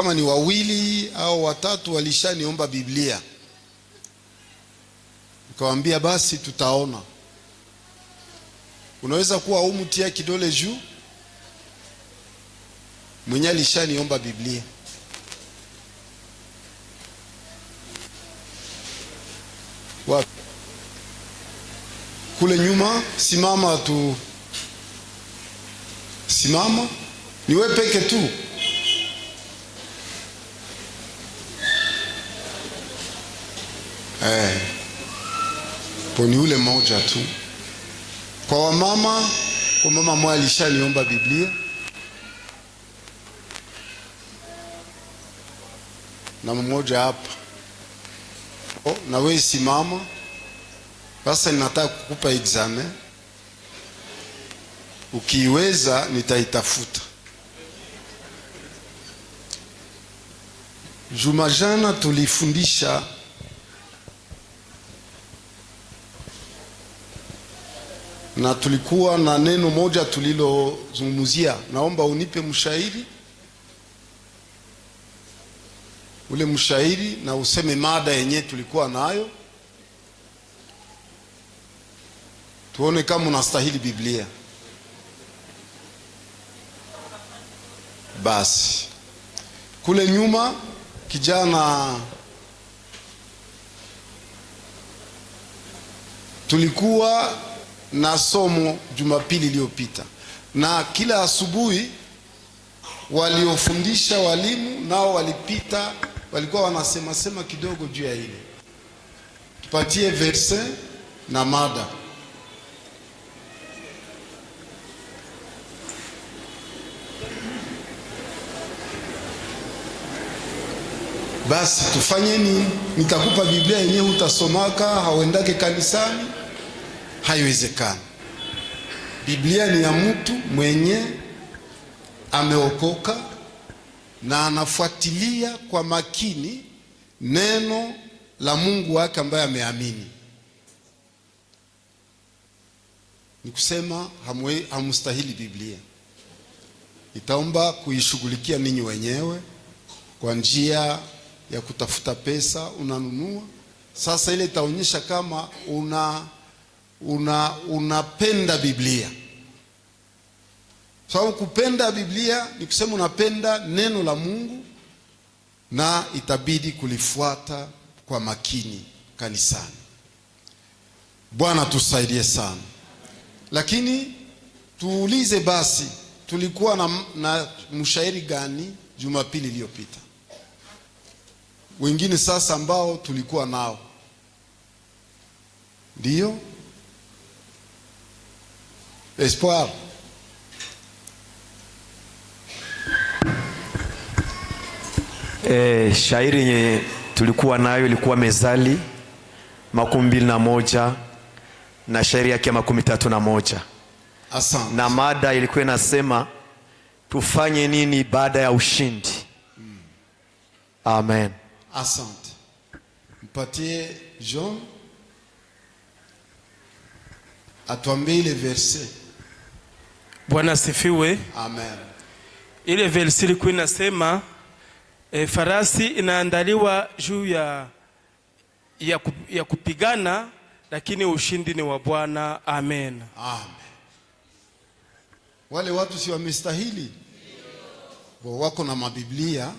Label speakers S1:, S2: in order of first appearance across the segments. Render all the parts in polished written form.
S1: Kama ni wawili au watatu walishaniomba Biblia, nikawaambia basi tutaona. Unaweza kuwa umutia kidole juu mwenye alishaniomba Biblia. Wapi? Kule nyuma. Simama tu, simama. Ni wewe peke tu. Poni ule moja tu. Kwa wamama, kwa mama mmoja alishaniomba Biblia. Na mmoja hapa. Na wewe simama. Sasa ninataka kukupa examen. Ukiweza nitaitafuta. Juma jana tulifundisha na tulikuwa na neno moja tulilozungumzia. Naomba unipe mshairi, ule mshairi, na useme mada yenye tulikuwa nayo, tuone kama unastahili Biblia. Basi kule nyuma kijana, tulikuwa na somo Jumapili iliyopita, na kila asubuhi waliofundisha walimu nao walipita, walikuwa wanasema kidogo juu ya ile. Tupatie verse na mada. Basi tufanye nini? Nitakupa Biblia yenyewe utasomaka, hauendake kanisani? Haiwezekani. Biblia ni ya mtu mwenye ameokoka na anafuatilia kwa makini neno la Mungu wake ambaye ameamini. Ni kusema hamustahili Biblia. Itaomba kuishughulikia ninyi wenyewe kwa njia ya kutafuta pesa, unanunua. Sasa ile itaonyesha kama unapenda Biblia. Sababu kupenda Biblia ni kusema unapenda neno la Mungu, na itabidi kulifuata kwa makini kanisani. Bwana tusaidie sana. Lakini tuulize basi, tulikuwa na mshairi gani Jumapili iliyopita? Wengine sasa ambao tulikuwa nao ndio Espoir.
S2: Shairi yenye tulikuwa nayo ilikuwa Mezali 21 na shairi yake 31.
S1: Asante.
S2: Na mada ilikuwa inasema tufanye nini baada ya ushindi. Amen.
S1: Asante. Mpatie John atuambie ile verse.
S3: Bwana sifiwe.
S1: Amen.
S3: Ile verse ilikuwa inasema farasi inaandaliwa juu ya kupigana, lakini ushindi ni wa Bwana. Amen.
S1: Amen. Wale watu si wamestahili? Wako na mabiblia,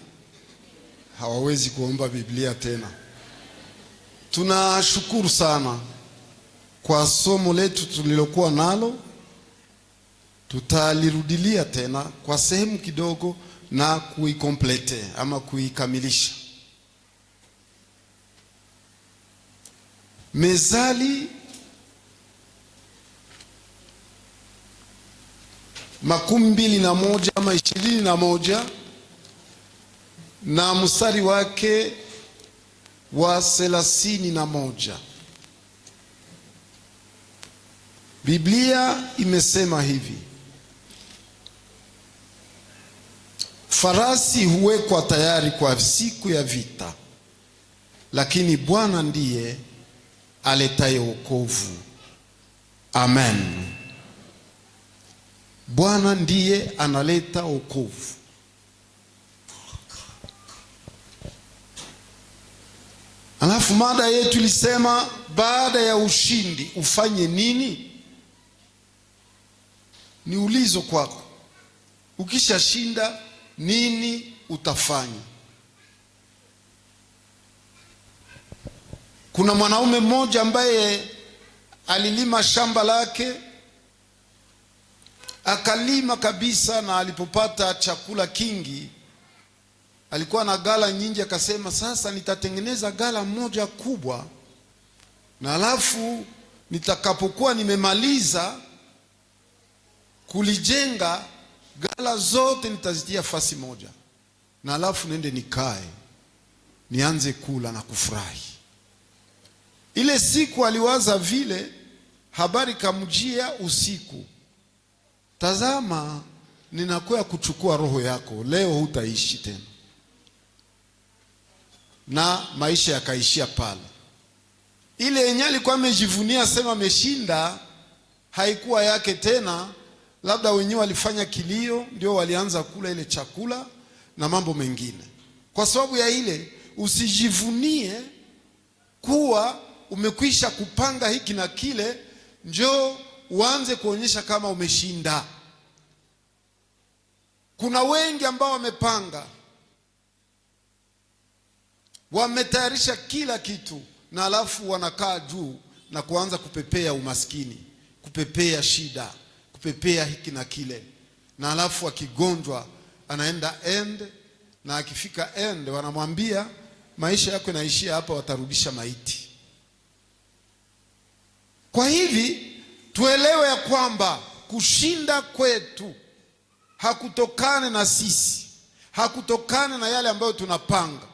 S1: hawawezi kuomba Biblia tena. Tunashukuru sana kwa somo letu tulilokuwa nalo. Tutalirudilia tena kwa sehemu kidogo na kuikomplete ama kuikamilisha. Mezali 21 ama 21 na mstari wake wa 31. Biblia imesema hivi: farasi huwekwa tayari kwa siku ya vita, lakini Bwana ndiye aletaye wokovu. Amen. Bwana ndiye analeta wokovu. Alafu mada yetu ilisema baada ya ushindi ufanye nini? Ni ulizo kwako. Ukishashinda nini utafanya? Kuna mwanaume mmoja ambaye alilima shamba lake, akalima kabisa, na alipopata chakula kingi, alikuwa na gala nyingi, akasema sasa nitatengeneza gala moja kubwa, na alafu nitakapokuwa nimemaliza kulijenga, gala zote nitazitia fasi moja, na alafu nende nikae nianze kula na kufurahi. Ile siku aliwaza vile, habari kamjia usiku, tazama ninakwenda kuchukua roho yako, leo hutaishi tena. Na maisha yakaishia pale. Ile yenye alikuwa amejivunia sema ameshinda haikuwa yake tena, labda wenyewe walifanya kilio, ndio walianza kula ile chakula na mambo mengine. Kwa sababu ya ile, usijivunie kuwa umekwisha kupanga hiki na kile, njoo uanze kuonyesha kama umeshinda. Kuna wengi ambao wamepanga, wametayarisha kila kitu, na alafu wanakaa juu na kuanza kupepea umaskini, kupepea shida, kupepea hiki na kile, na alafu akigonjwa anaenda end, na akifika end wanamwambia maisha yako yanaishia hapa, watarudisha maiti. Kwa hivi tuelewe ya kwamba kushinda kwetu hakutokane na sisi, hakutokane na yale ambayo tunapanga.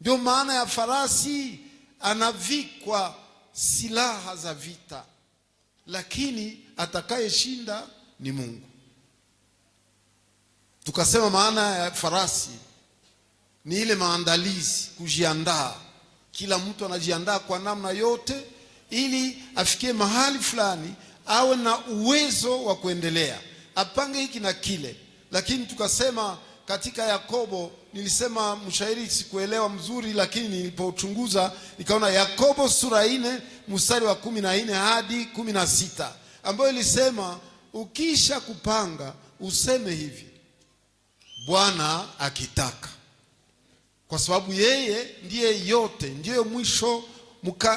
S1: Ndio maana ya farasi anavikwa silaha za vita, lakini atakayeshinda ni Mungu. Tukasema maana ya farasi ni ile maandalizi, kujiandaa. Kila mtu anajiandaa kwa namna yote ili afikie mahali fulani, awe na uwezo wa kuendelea, apange hiki na kile. Lakini tukasema katika Yakobo, nilisema mshairi sikuelewa mzuri, lakini nilipochunguza nikaona Yakobo sura 4 mstari wa 14 hadi 16, ambayo ilisema ukisha kupanga useme hivi, Bwana akitaka, kwa sababu yeye ndiye yote, ndiye mwisho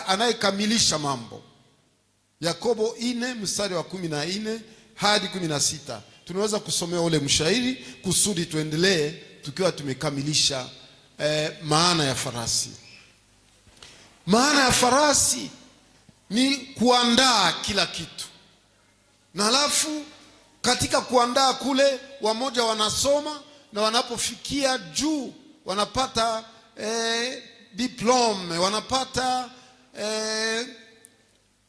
S1: anayekamilisha mambo. Yakobo 4 mstari wa 14 hadi 16. Tunaweza kusomea ule mshairi kusudi tuendelee tukiwa tumekamilisha maana ya farasi. Maana ya farasi ni kuandaa kila kitu, na alafu katika kuandaa kule, wamoja wanasoma na wanapofikia juu wanapata diplome, wanapata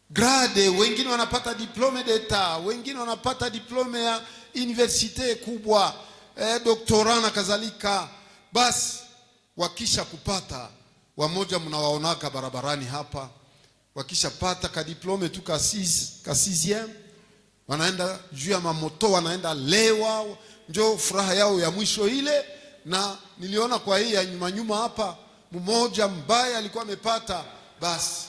S1: grade, wengine wanapata diplome d'etat, wengine wanapata diplome ya universite kubwa, doktora na kadhalika. Basi wakisha kupata, wamoja mnawaonaka barabarani hapa, wakisha pata ka diplome tu ka 6e, wanaenda juu ya mamoto, wanaenda lewa, njo furaha yao ya mwisho ile. Na niliona kwa hii ya nyuma hapa, mmoja mbaya alikuwa amepata, basi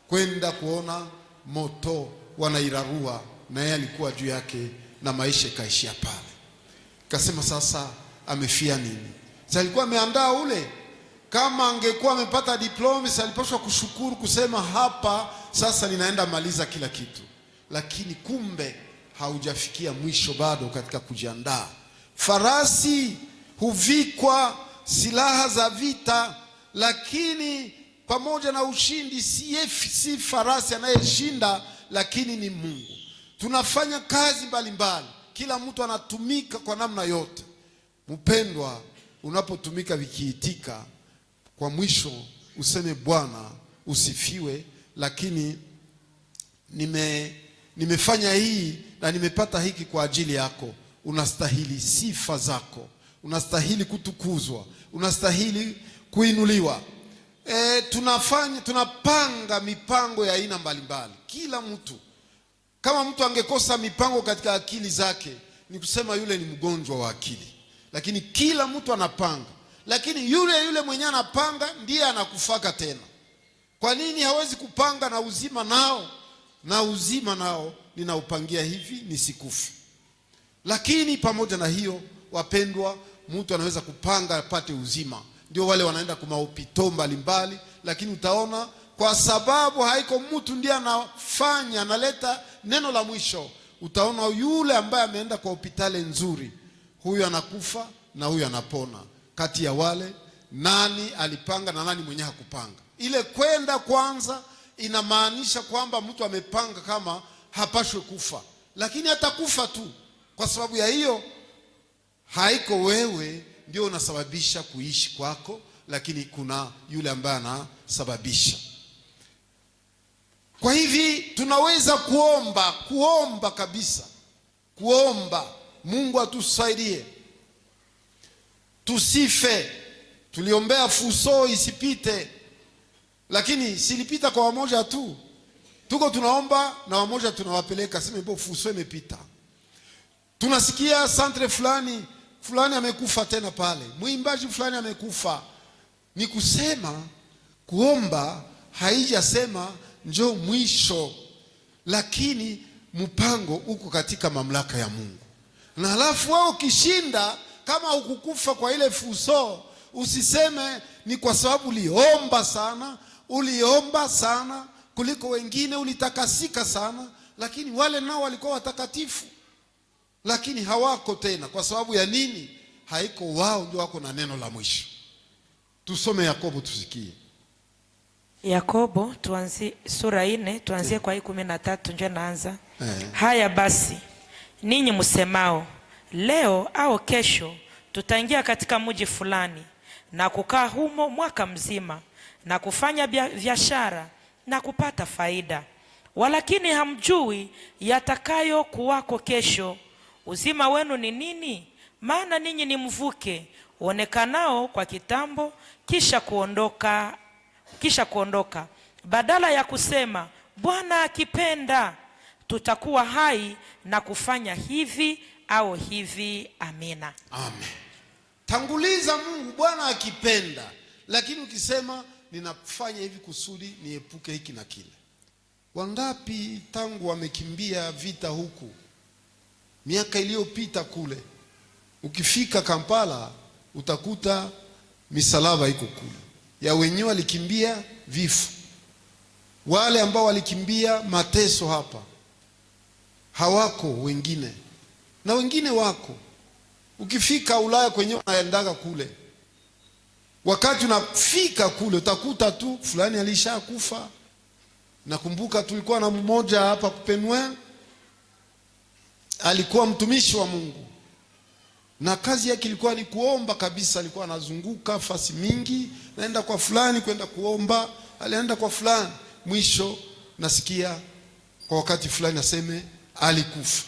S1: kwenda kuona moto wanairarua, na yeye alikuwa juu yake, na maisha kaishia pale. Kasema sasa amefia nini? Sasa alikuwa ameandaa ule, kama angekuwa amepata diploma, sasa alipaswa kushukuru, kusema hapa sasa ninaenda maliza kila kitu. Lakini kumbe haujafikia mwisho bado katika kujiandaa. Farasi huvikwa silaha za vita, lakini pamoja na ushindi si farasi anayeshinda, lakini ni Mungu. Tunafanya kazi mbalimbali, kila mtu anatumika kwa namna yote. Mpendwa, unapotumika vikiitika, kwa mwisho useme Bwana usifiwe, lakini nimefanya hii na nimepata hiki kwa ajili yako. Unastahili sifa zako, unastahili kutukuzwa, unastahili kuinuliwa. Tunapanga mipango ya aina mbalimbali. Kila mtu, kama mtu angekosa mipango katika akili zake, ni kusema yule ni mgonjwa wa akili. Lakini kila mtu anapanga, lakini yule mwenye anapanga ndiye anakufaka tena. Kwa nini hawezi kupanga na uzima nao? Na uzima nao ninaupangia hivi nisikufe. Lakini pamoja na hiyo, wapendwa, mtu anaweza kupanga apate uzima. Ndio wale wanaenda kwa mahopito mbalimbali, lakini utaona kwa sababu haiko mtu ndiye anafanya, analeta neno la mwisho. Utaona yule ambaye ameenda kwa hospitali nzuri, huyu anakufa na huyu anapona. Kati ya wale, nani alipanga na nani mwenye hakupanga? Ile kwenda kwanza inamaanisha kwamba mtu amepanga kama hapashwe kufa, lakini atakufa tu. Kwa sababu ya hiyo, haiko wewe ndio unasababisha kuishi kwako, lakini kuna yule ambaye anasababisha. Kwa hivi tunaweza kuomba kabisa, kuomba Mungu atusaidie tusife. Tuliombea fuso isipite, lakini silipita kwa wamoja tu. Tuko tunaomba na wamoja tunawapeleka, sema ipo fuso imepita. Tunasikia santre fulani amekufa tena pale, mwimbaji fulani amekufa. Ni kusema kuomba haijasema njoo mwisho, lakini mpango uko katika mamlaka ya Mungu. Na halafu wao ukishinda, kama ukukufa kwa ile fuso, usiseme ni kwa sababu uliomba sana kuliko wengine, ulitakasika sana. Lakini wale nao walikuwa watakatifu, lakini hawako tena. Kwa sababu ya nini? Haiko wao ndio wako na neno la mwisho. Tusome Yakobo tusikie.
S4: Yakobo sura 4 tuanzie kwa 13 ndio naanza. Haya basi, ninyi msemao leo au kesho tutaingia katika mji fulani na kukaa humo mwaka mzima na kufanya biashara na kupata faida, walakini hamjui yatakayo kuwako kesho. Uzima wenu ni nini? Maana ninyi ni mvuke uonekanao kwa kitambo kisha kuondoka. Badala ya kusema Bwana akipenda tutakuwa hai na kufanya hivi au hivi. Amina.
S1: Amen. Tanguliza Mungu Bwana akipenda, lakini ukisema ninafanya hivi kusudi niepuke hiki na kile. Wangapi tangu wamekimbia vita huku miaka iliyopita kule, ukifika Kampala utakuta misalaba iko kule ya wenyewe walikimbia vifo. Wale ambao walikimbia mateso hapa hawako wengine, na wengine wako. Ukifika Ulaya kwenyewe unaendaga kule, wakati unafika kule utakuta tu fulani alishakufa. Nakumbuka tulikuwa na mmoja hapa Kupenwe, alikuwa mtumishi wa Mungu na kazi yake ilikuwa ni kuomba kabisa. Alikuwa anazunguka fasi mingi, naenda kwa fulani kwenda kuomba, alienda kwa fulani. Mwisho nasikia kwa wakati fulani aseme alikufa.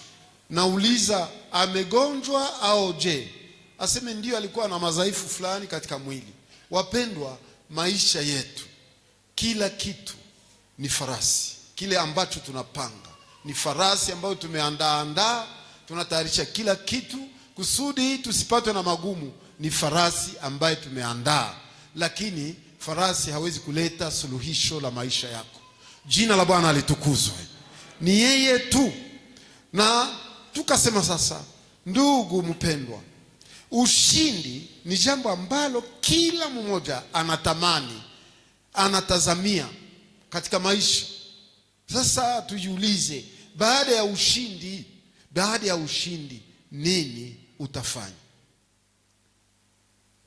S1: Nauliza amegonjwa au je? Aseme ndio, alikuwa na madhaifu fulani katika mwili. Wapendwa, maisha yetu kila kitu ni farasi. Kile ambacho tunapanga ni farasi ambayo tumeandaa, tunatayarisha kila kitu kusudi tusipatwe na magumu. Ni farasi ambaye tumeandaa, lakini farasi hawezi kuleta suluhisho la maisha yako. Jina la Bwana litukuzwe. Ni yeye tu. Na tukasema sasa, ndugu mpendwa, ushindi ni jambo ambalo kila mmoja anatamani, anatazamia katika maisha. Sasa tujiulize, baada ya ushindi nini utafanya?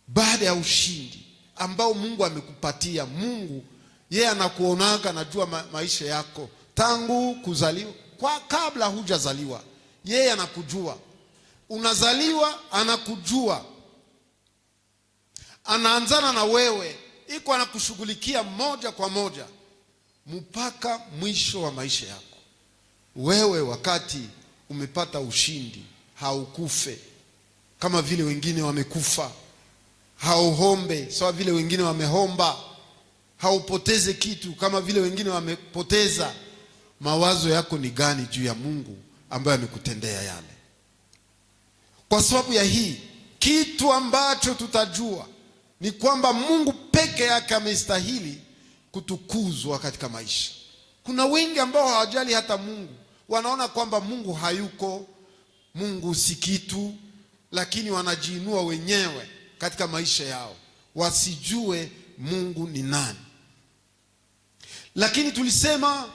S1: Baada ya ushindi ambao Mungu amekupatia. Mungu yeye anakuonaga, anajua maisha yako tangu kuzaliwa, kwa kabla hujazaliwa. Yeye anakujua. Unazaliwa anakujua, anaanzana na wewe, iko anakushughulikia moja kwa moja mpaka mwisho wa maisha yako. Wewe wakati umepata ushindi, haukufe kama vile wengine wamekufa, hauhombe sawa vile wengine wamehomba, haupoteze kitu kama vile wengine wamepoteza. Mawazo yako ni gani juu ya Mungu ambaye amekutendea yale? Kwa sababu ya hii, kitu ambacho tutajua ni kwamba Mungu peke yake amestahili kutukuzwa katika maisha. Kuna wengi ambao hawajali hata Mungu, wanaona kwamba Mungu hayuko, Mungu si kitu, lakini wanajiinua wenyewe katika maisha yao, wasijue Mungu ni nani. Lakini tulisema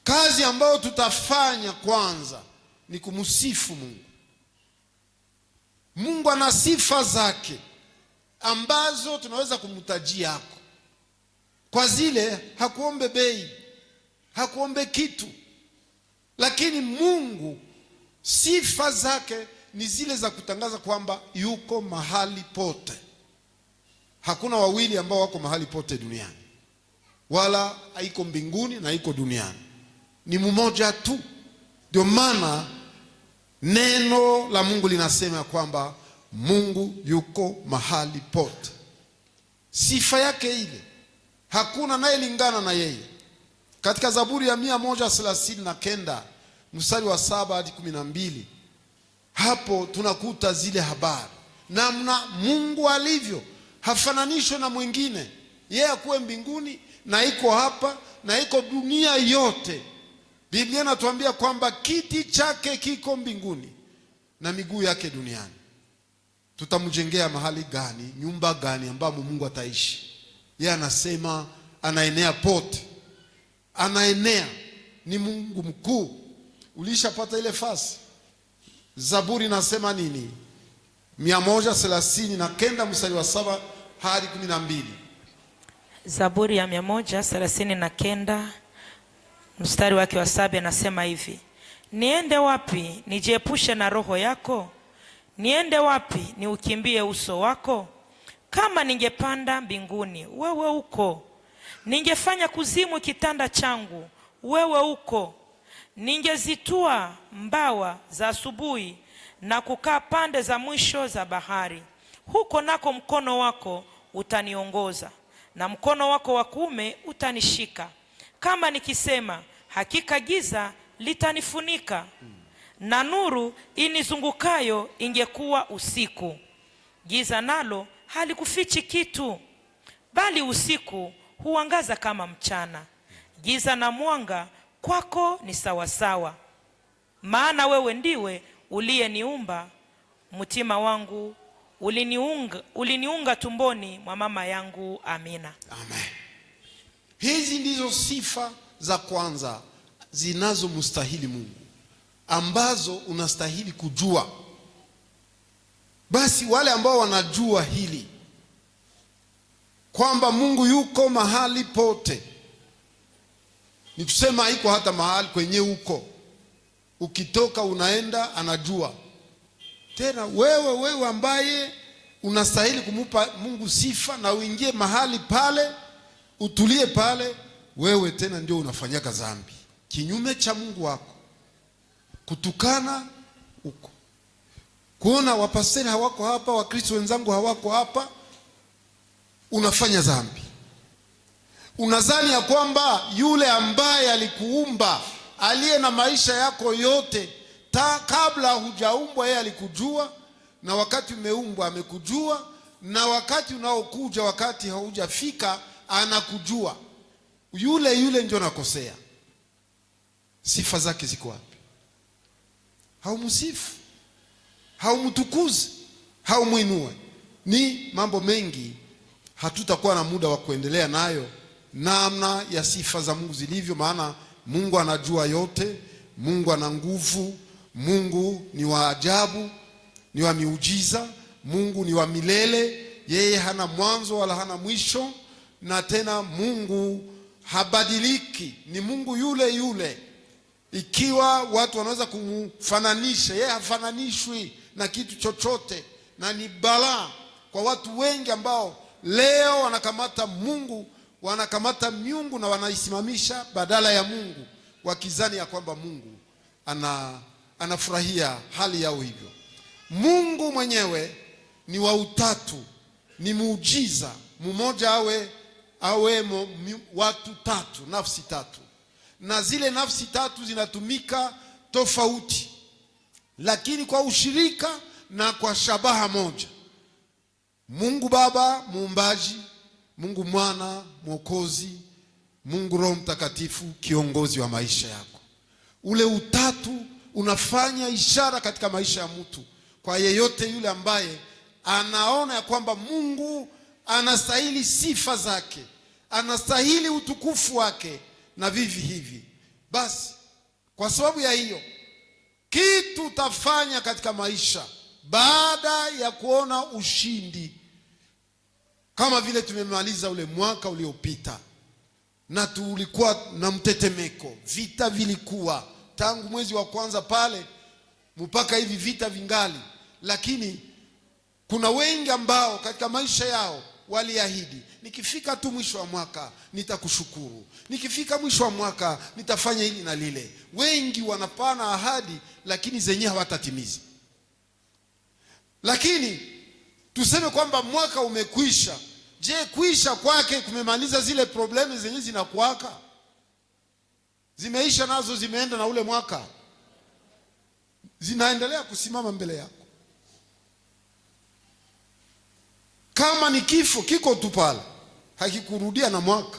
S1: kazi ambayo tutafanya kwanza ni kumsifu Mungu. Mungu ana sifa zake ambazo tunaweza kumtajia yako. Kwa zile hakuombe bei, hakuombe kitu. Lakini Mungu sifa zake ni zile za kutangaza kwamba yuko mahali pote. Hakuna wawili ambao wako mahali pote duniani, wala haiko mbinguni na haiko duniani, ni mmoja tu. Ndio maana neno la Mungu linasema kwamba Mungu yuko mahali pote. Sifa yake ile hakuna naye lingana na yeye. Katika Zaburi ya 139 mstari wa 7 hadi 12, hapo tunakuta zile habari namna Mungu alivyo, hafananishwe na mwingine. Yeye akuwe mbinguni na iko hapa na iko dunia yote. Biblia inatuambia kwamba kiti chake kiko mbinguni na miguu yake duniani. Tutamjengea mahali gani, nyumba gani ambamo Mungu ataishi? Yeye anasema anaenea pote, anaenea, ni Mungu mkuu. Ulishapata ile fasi? Zaburi nasema nini? 139 mstari wa 7 hadi 12.
S4: Zaburi ya 139 mstari wake wa 7 anasema hivi: niende wapi nijiepushe na roho yako? Niende wapi niukimbie uso wako? Kama ningepanda mbinguni, wewe uko. Ningefanya kuzimu kitanda changu, wewe uko. Ningezitua mbawa za asubuhi na kukaa pande za mwisho za bahari. Huko nako mkono wako utaniongoza, na mkono wako wa kuume utanishika. Kama nikisema hakika giza litanifunika, na nuru inizungukayo ingekuwa usiku. Giza nalo halikufichi kitu, bali usiku huangaza kama mchana. Giza na mwanga kwako ni sawasawa. Maana wewe ndiwe uliyeniumba, mtima wangu uliniunga tumboni mwa mama yangu. Amina.
S1: Amen. Hizi ndizo sifa za kwanza zinazomstahili Mungu, ambazo unastahili kujua. Basi wale ambao wanajua hili kwamba Mungu yuko mahali pote, ni kusema iko hata mahali kwenye uko, ukitoka unaenda anajua. Tena wewe ambaye unastahili kumupa Mungu sifa na uingie mahali pale, utulie pale, wewe tena ndio unafanyaka dhambi kinyume cha Mungu wako. Kutukana uko, kuona wapasteri hawako hapa, wakristo wenzangu hawako hapa, unafanya dhambi. Unadhani ya kwamba yule ambaye alikuumba, aliye na maisha yako yote, kabla hujaumbwa yeye alikujua, na wakati umeumbwa amekujua, na wakati unaokuja, wakati haujafika, anakujua. Yule ndio nakosea. Sifa zake ziko wapi? Haumsifu, haumtukuzi, haumuinue. Ni mambo mengi, hatutakuwa na muda wa kuendelea nayo, namna ya sifa za Mungu zilivyo. Maana Mungu anajua yote, Mungu ana nguvu, Mungu ni wa ajabu, ni wa miujiza, Mungu ni wa milele, yeye hana mwanzo wala hana mwisho. Na tena Mungu habadiliki, ni Mungu yule yule. Ikiwa watu wanaweza kumfananisha, yeye hafananishwi na kitu chochote, na ni balaa kwa watu wengi ambao leo wanakamata Mungu, wanakamata miungu na wanaisimamisha badala ya Mungu, wakizani ya kwamba Mungu anafurahia hali yao hivyo. Mungu mwenyewe ni wa utatu, ni muujiza mmoja, awe watu tatu, nafsi tatu, na zile nafsi tatu zinatumika tofauti, lakini kwa ushirika na kwa shabaha moja. Mungu Baba muumbaji, Mungu Mwana mwokozi, Mungu Roho Mtakatifu kiongozi wa maisha yako. Ule utatu unafanya ishara katika maisha ya mtu, kwa yeyote yule ambaye anaona ya kwamba Mungu anastahili sifa zake, anastahili utukufu wake na vivi hivi. Basi kwa sababu ya hiyo, kitu utafanya katika maisha baada ya kuona ushindi, kama vile tumemaliza ule mwaka uliopita na tulikuwa na mtetemeko, vita vilikuwa tangu mwezi wa kwanza pale mpaka hivi vita vingali, lakini kuna wengi ambao katika maisha yao waliahidi, nikifika tu mwisho wa mwaka nitakushukuru, nikifika mwisho wa mwaka nitafanya hili na lile. Wengi wanapana ahadi lakini zenyewe hawatatimiza. Lakini tuseme kwamba mwaka umekwisha. Je, kuisha kwake kumemaliza zile problemi zenyewe zinakuwaka? Zimeisha nazo, zimeenda na ule mwaka, zinaendelea kusimama mbele yako. Kama ni kifo, kiko tu pale, hakikurudia na mwaka.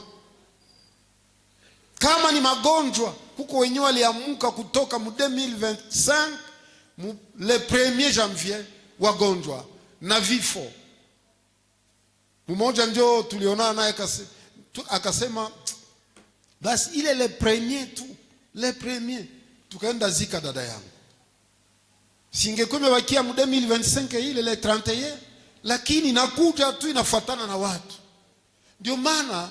S1: Kama ni magonjwa, huko wenyewe waliamuka kutoka mu 2025 le 1er janvier wagonjwa na vifo. Mmoja ndio tulionana naye akasema basi ile le premier tukaenda zika dada yangu. Singekuwa imebakia mu 2025 ile le 31, lakini nakuja tu inafuatana na watu. Ndio maana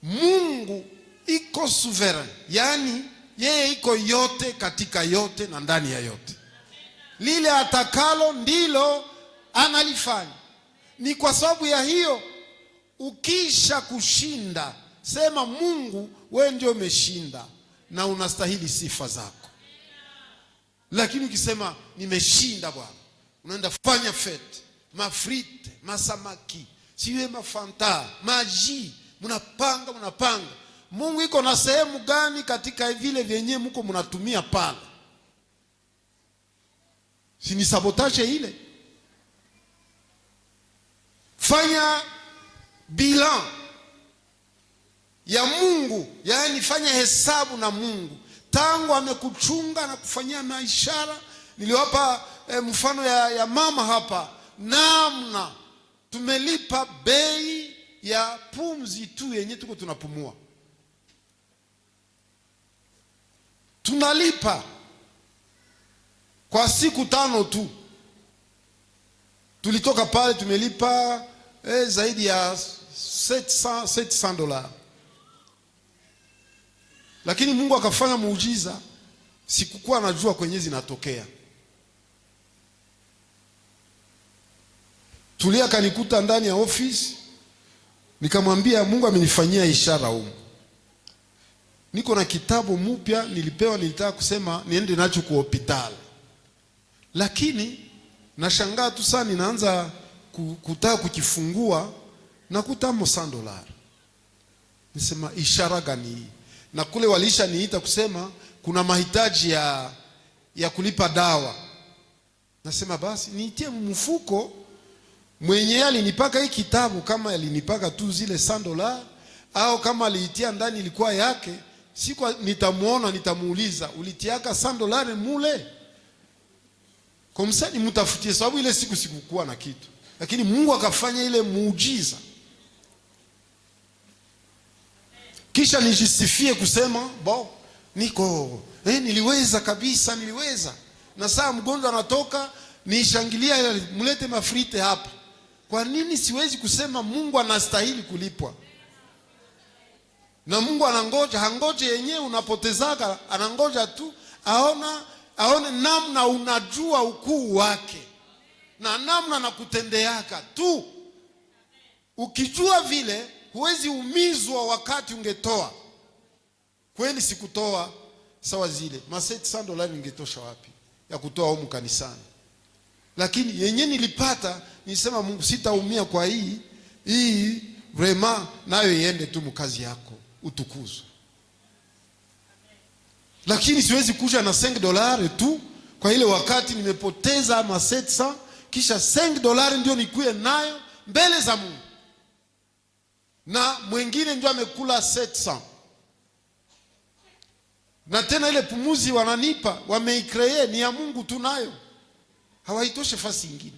S1: Mungu iko sovereign, yani yeye iko yote katika yote na ndani ya yote. Lile atakalo ndilo analifanya. Ni kwa sababu ya hiyo, ukisha kushinda, sema Mungu, wewe ndio umeshinda na unastahili sifa zako. Lakini ukisema nimeshinda Bwana, unaenda fanya fete, mafrite, masamaki, siwe mafanta, maji, mnapanga. Mungu iko na sehemu gani katika vile vyenye mko mnatumia pale? Si ni sabotage ile? Fanya bilan ya Mungu, yaani fanya hesabu na Mungu tangu amekuchunga na kufanyia maishara. Niliwapa mfano ya mama hapa, namna tumelipa bei ya pumzi tu yenye tuko tunapumua. Tunalipa kwa siku 5 tu. Tulitoka pale tumelipa zaidi ya $700. Lakini Mungu akafanya muujiza, sikukuwa najua kwenye zinatokea. Tulia kanikuta ndani ya ofisi, nikamwambia Mungu amenifanyia ishara huko. Niko na kitabu mpya nilipewa, nilitaka kusema niende nacho kwa hospitali. Lakini nashangaa tu sana, ninaanza kutaka kukifungua na kutamo $100. Nisema ishara gani? Na kule walisha niita kusema kuna mahitaji ya kulipa dawa. Nasema basi niitie mfuko, mwenye alinipaka hii kitabu kama alinipaka tu zile $100 au kama aliitia ndani ilikuwa yake, siku nitamuona nitamuuliza ulitiaka $100 mule? Kwa msani mtafutie, sababu ile siku sikukuwa na kitu. Lakini Mungu akafanya ile muujiza. Kisha nijisifie kusema niko niliweza kabisa, niliweza. Na saa mgonjwa anatoka nishangilia, mlete mafrite hapa. Kwa nini siwezi kusema Mungu anastahili kulipwa? Na Mungu anangoja, hangoje yenyewe unapotezaka, anangoja tu aone namna unajua ukuu wake na namna nakutendeaka tu. Ukijua vile, huwezi umizwa wakati ungetoa. Kweli sikutoa sawa zile $700 ningetosha wapi ya kutoa humu kanisani? Lakini yenye nilipata nisema Mungu, sitaumia kwa hii vrema, nayo iende tu mkazi yako, utukuzwe. Lakini siwezi kuja na $5 tu kwa ile wakati nimepoteza $700, kisha $5 ndio nikuye nayo mbele za Mungu. na mwingine ndio amekula 700. Na tena ile pumuzi wananipa wameikree ni ya Mungu tunayo, hawaitoshe fasi nyingine,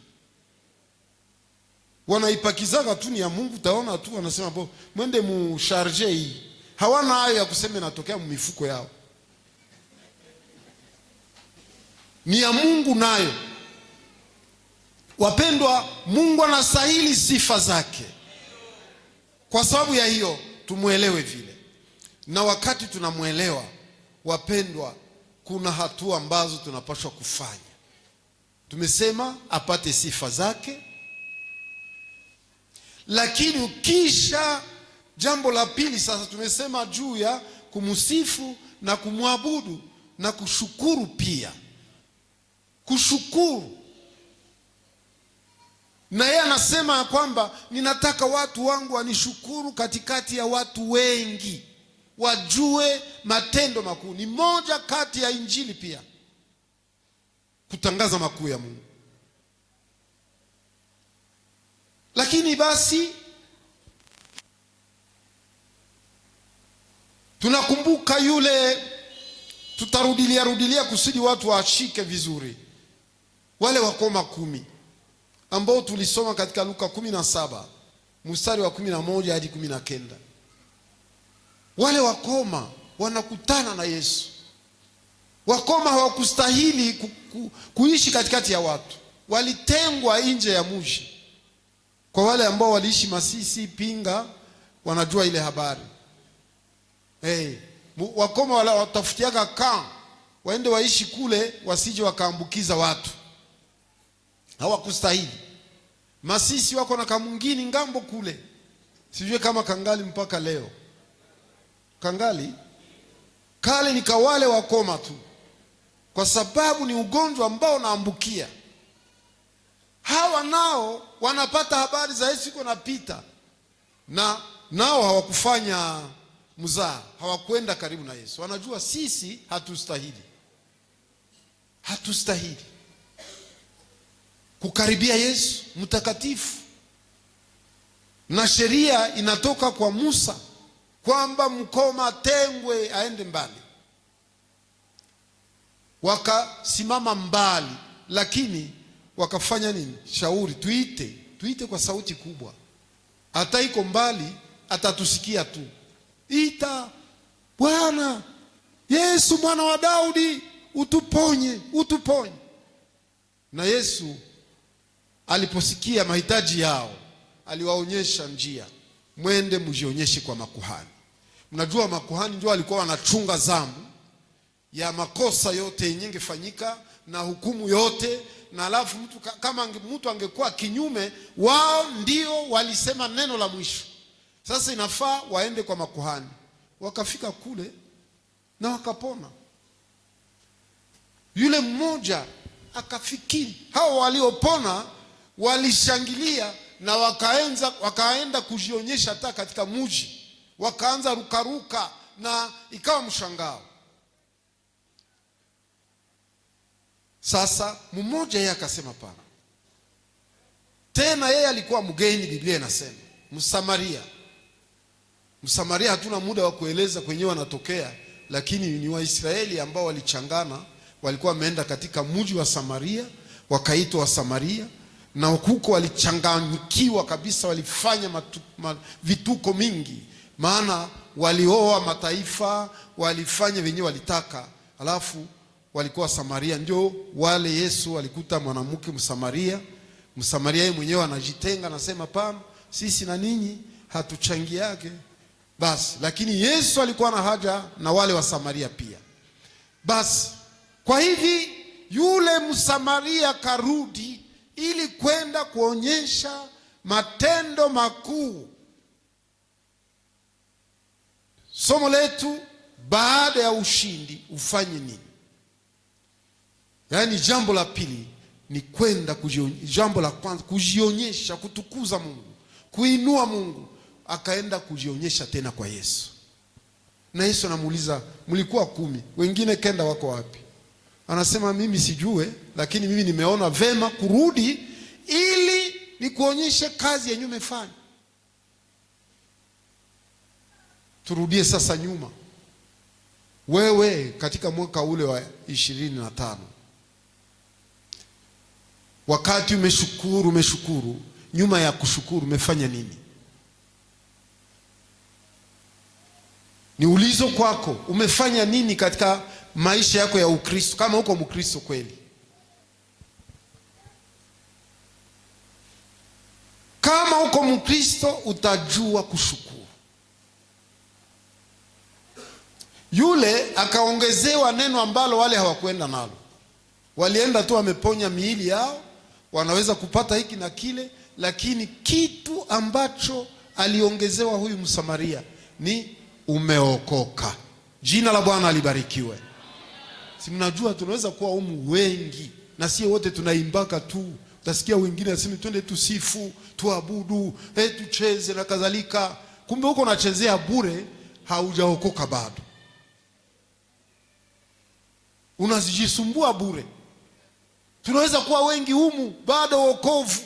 S1: wanaipakizaga tu ni ya Mungu. Taona tu wanasema bo mwende musharge hii, hawana hayo ya kusema inatokea mifuko yao, ni ya Mungu nayo. Wapendwa, Mungu anastahili sifa zake. Kwa sababu ya hiyo tumuelewe vile, na wakati tunamuelewa, wapendwa, kuna hatua ambazo tunapaswa kufanya. Tumesema apate sifa zake, lakini ukisha jambo la pili sasa, tumesema juu ya kumsifu na kumwabudu na kushukuru pia. Kushukuru, na yeye anasema ya kwamba ninataka watu wangu wanishukuru katikati ya watu wengi, wajue matendo makuu. Ni moja kati ya injili pia, kutangaza makuu ya Mungu. Lakini basi tunakumbuka yule, tutarudilia kusudi watu washike vizuri, wale wakoma 10 ambao tulisoma katika Luka 17 mstari wa 11 hadi 19. Wale wakoma wanakutana na Yesu. Wakoma hawakustahili kuishi katikati ya watu, walitengwa nje ya mji. Kwa wale ambao waliishi Masisi, Pinga, wanajua ile habari. Wakoma wala watafutiaga kambi waende waishi kule, wasije wakaambukiza watu. Hawakustahili. Masisi wako na kamungini ngambo kule, sijue kama kangali mpaka leo. Kangali kale ni kawale wakoma tu, kwa sababu ni ugonjwa ambao unaambukia. Hawa nao wanapata habari za Yesu iko napita, na nao hawakufanya mzaa, hawakwenda karibu na Yesu. Wanajua sisi hatustahili kukaribia Yesu mtakatifu, na sheria inatoka kwa Musa kwamba mkoma tengwe aende mbali. Wakasimama mbali, lakini wakafanya nini? Shauri, tuite kwa sauti kubwa, hata iko mbali atatusikia tu. Ita, Bwana Yesu mwana wa Daudi, utuponye. Na Yesu aliposikia mahitaji yao, aliwaonyesha njia, mwende mjionyeshe kwa makuhani. Mnajua makuhani ndio walikuwa wanachunga zamu ya makosa yote yenye ingefanyika na hukumu yote, na alafu kama mtu angekuwa kinyume, wao ndio walisema neno la mwisho. Sasa inafaa waende kwa makuhani. Wakafika kule na wakapona. Yule mmoja akafikiri hao waliopona walishangilia, na wakaenda kujionyesha hata katika mji, wakaanza rukaruka, na ikawa mshangao. Sasa mmoja yeye akasema pana tena, yeye alikuwa mgeni. Biblia inasema Msamaria, hatuna muda wa kueleza kwenye wanatokea, lakini ni Waisraeli ambao walichangana, walikuwa wameenda katika mji wa Samaria, wakaitwa Wasamaria, na huko walichanganyikiwa kabisa, walifanya vituko mingi, maana walioa mataifa, walifanya wenyewe walitaka, alafu walikuwa Samaria. Ndio wale Yesu alikuta mwanamke Msamaria yeye mwenyewe anajitenga, anasema pana, sisi na ninyi hatuchangiage. Basi lakini Yesu alikuwa na haja na wale wa Samaria pia. Basi kwa hivi yule Msamaria karudi ili kwenda kuonyesha matendo makuu. Somo letu, baada ya ushindi ufanye nini? Yaani jambo la pili ni kwenda jambo la kwanza kujionyesha, kutukuza Mungu, kuinua Mungu. Akaenda kujionyesha tena kwa Yesu, na Yesu anamuuliza, mlikuwa 10, wengine kenda wako wapi? Anasema mimi sijue, lakini mimi nimeona vema kurudi ili nikuonyeshe kazi yenye umefanya. Turudie sasa nyuma. Wewe katika mwaka ule wa 25, wakati umeshukuru, nyuma ya kushukuru umefanya nini? Ni ulizo kwako, umefanya nini katika maisha yako ya Ukristo, kama uko Mkristo kweli? Kama uko Mkristo utajua kushukuru. Yule akaongezewa neno ambalo wale hawakwenda nalo. Walienda tu wameponya miili yao, wanaweza kupata hiki na kile, lakini kitu ambacho aliongezewa huyu Msamaria ni umeokoka. Jina la Bwana libarikiwe. Si mnajua tunaweza kuwa humu wengi na si wote tunaimbaka tu. Utasikia wengine aseme twende tusifu, tuabudu, tucheze na kadhalika. Kumbe huko unachezea bure, haujaokoka bado. Unazijisumbua bure. Tunaweza kuwa wengi humu bado wokovu,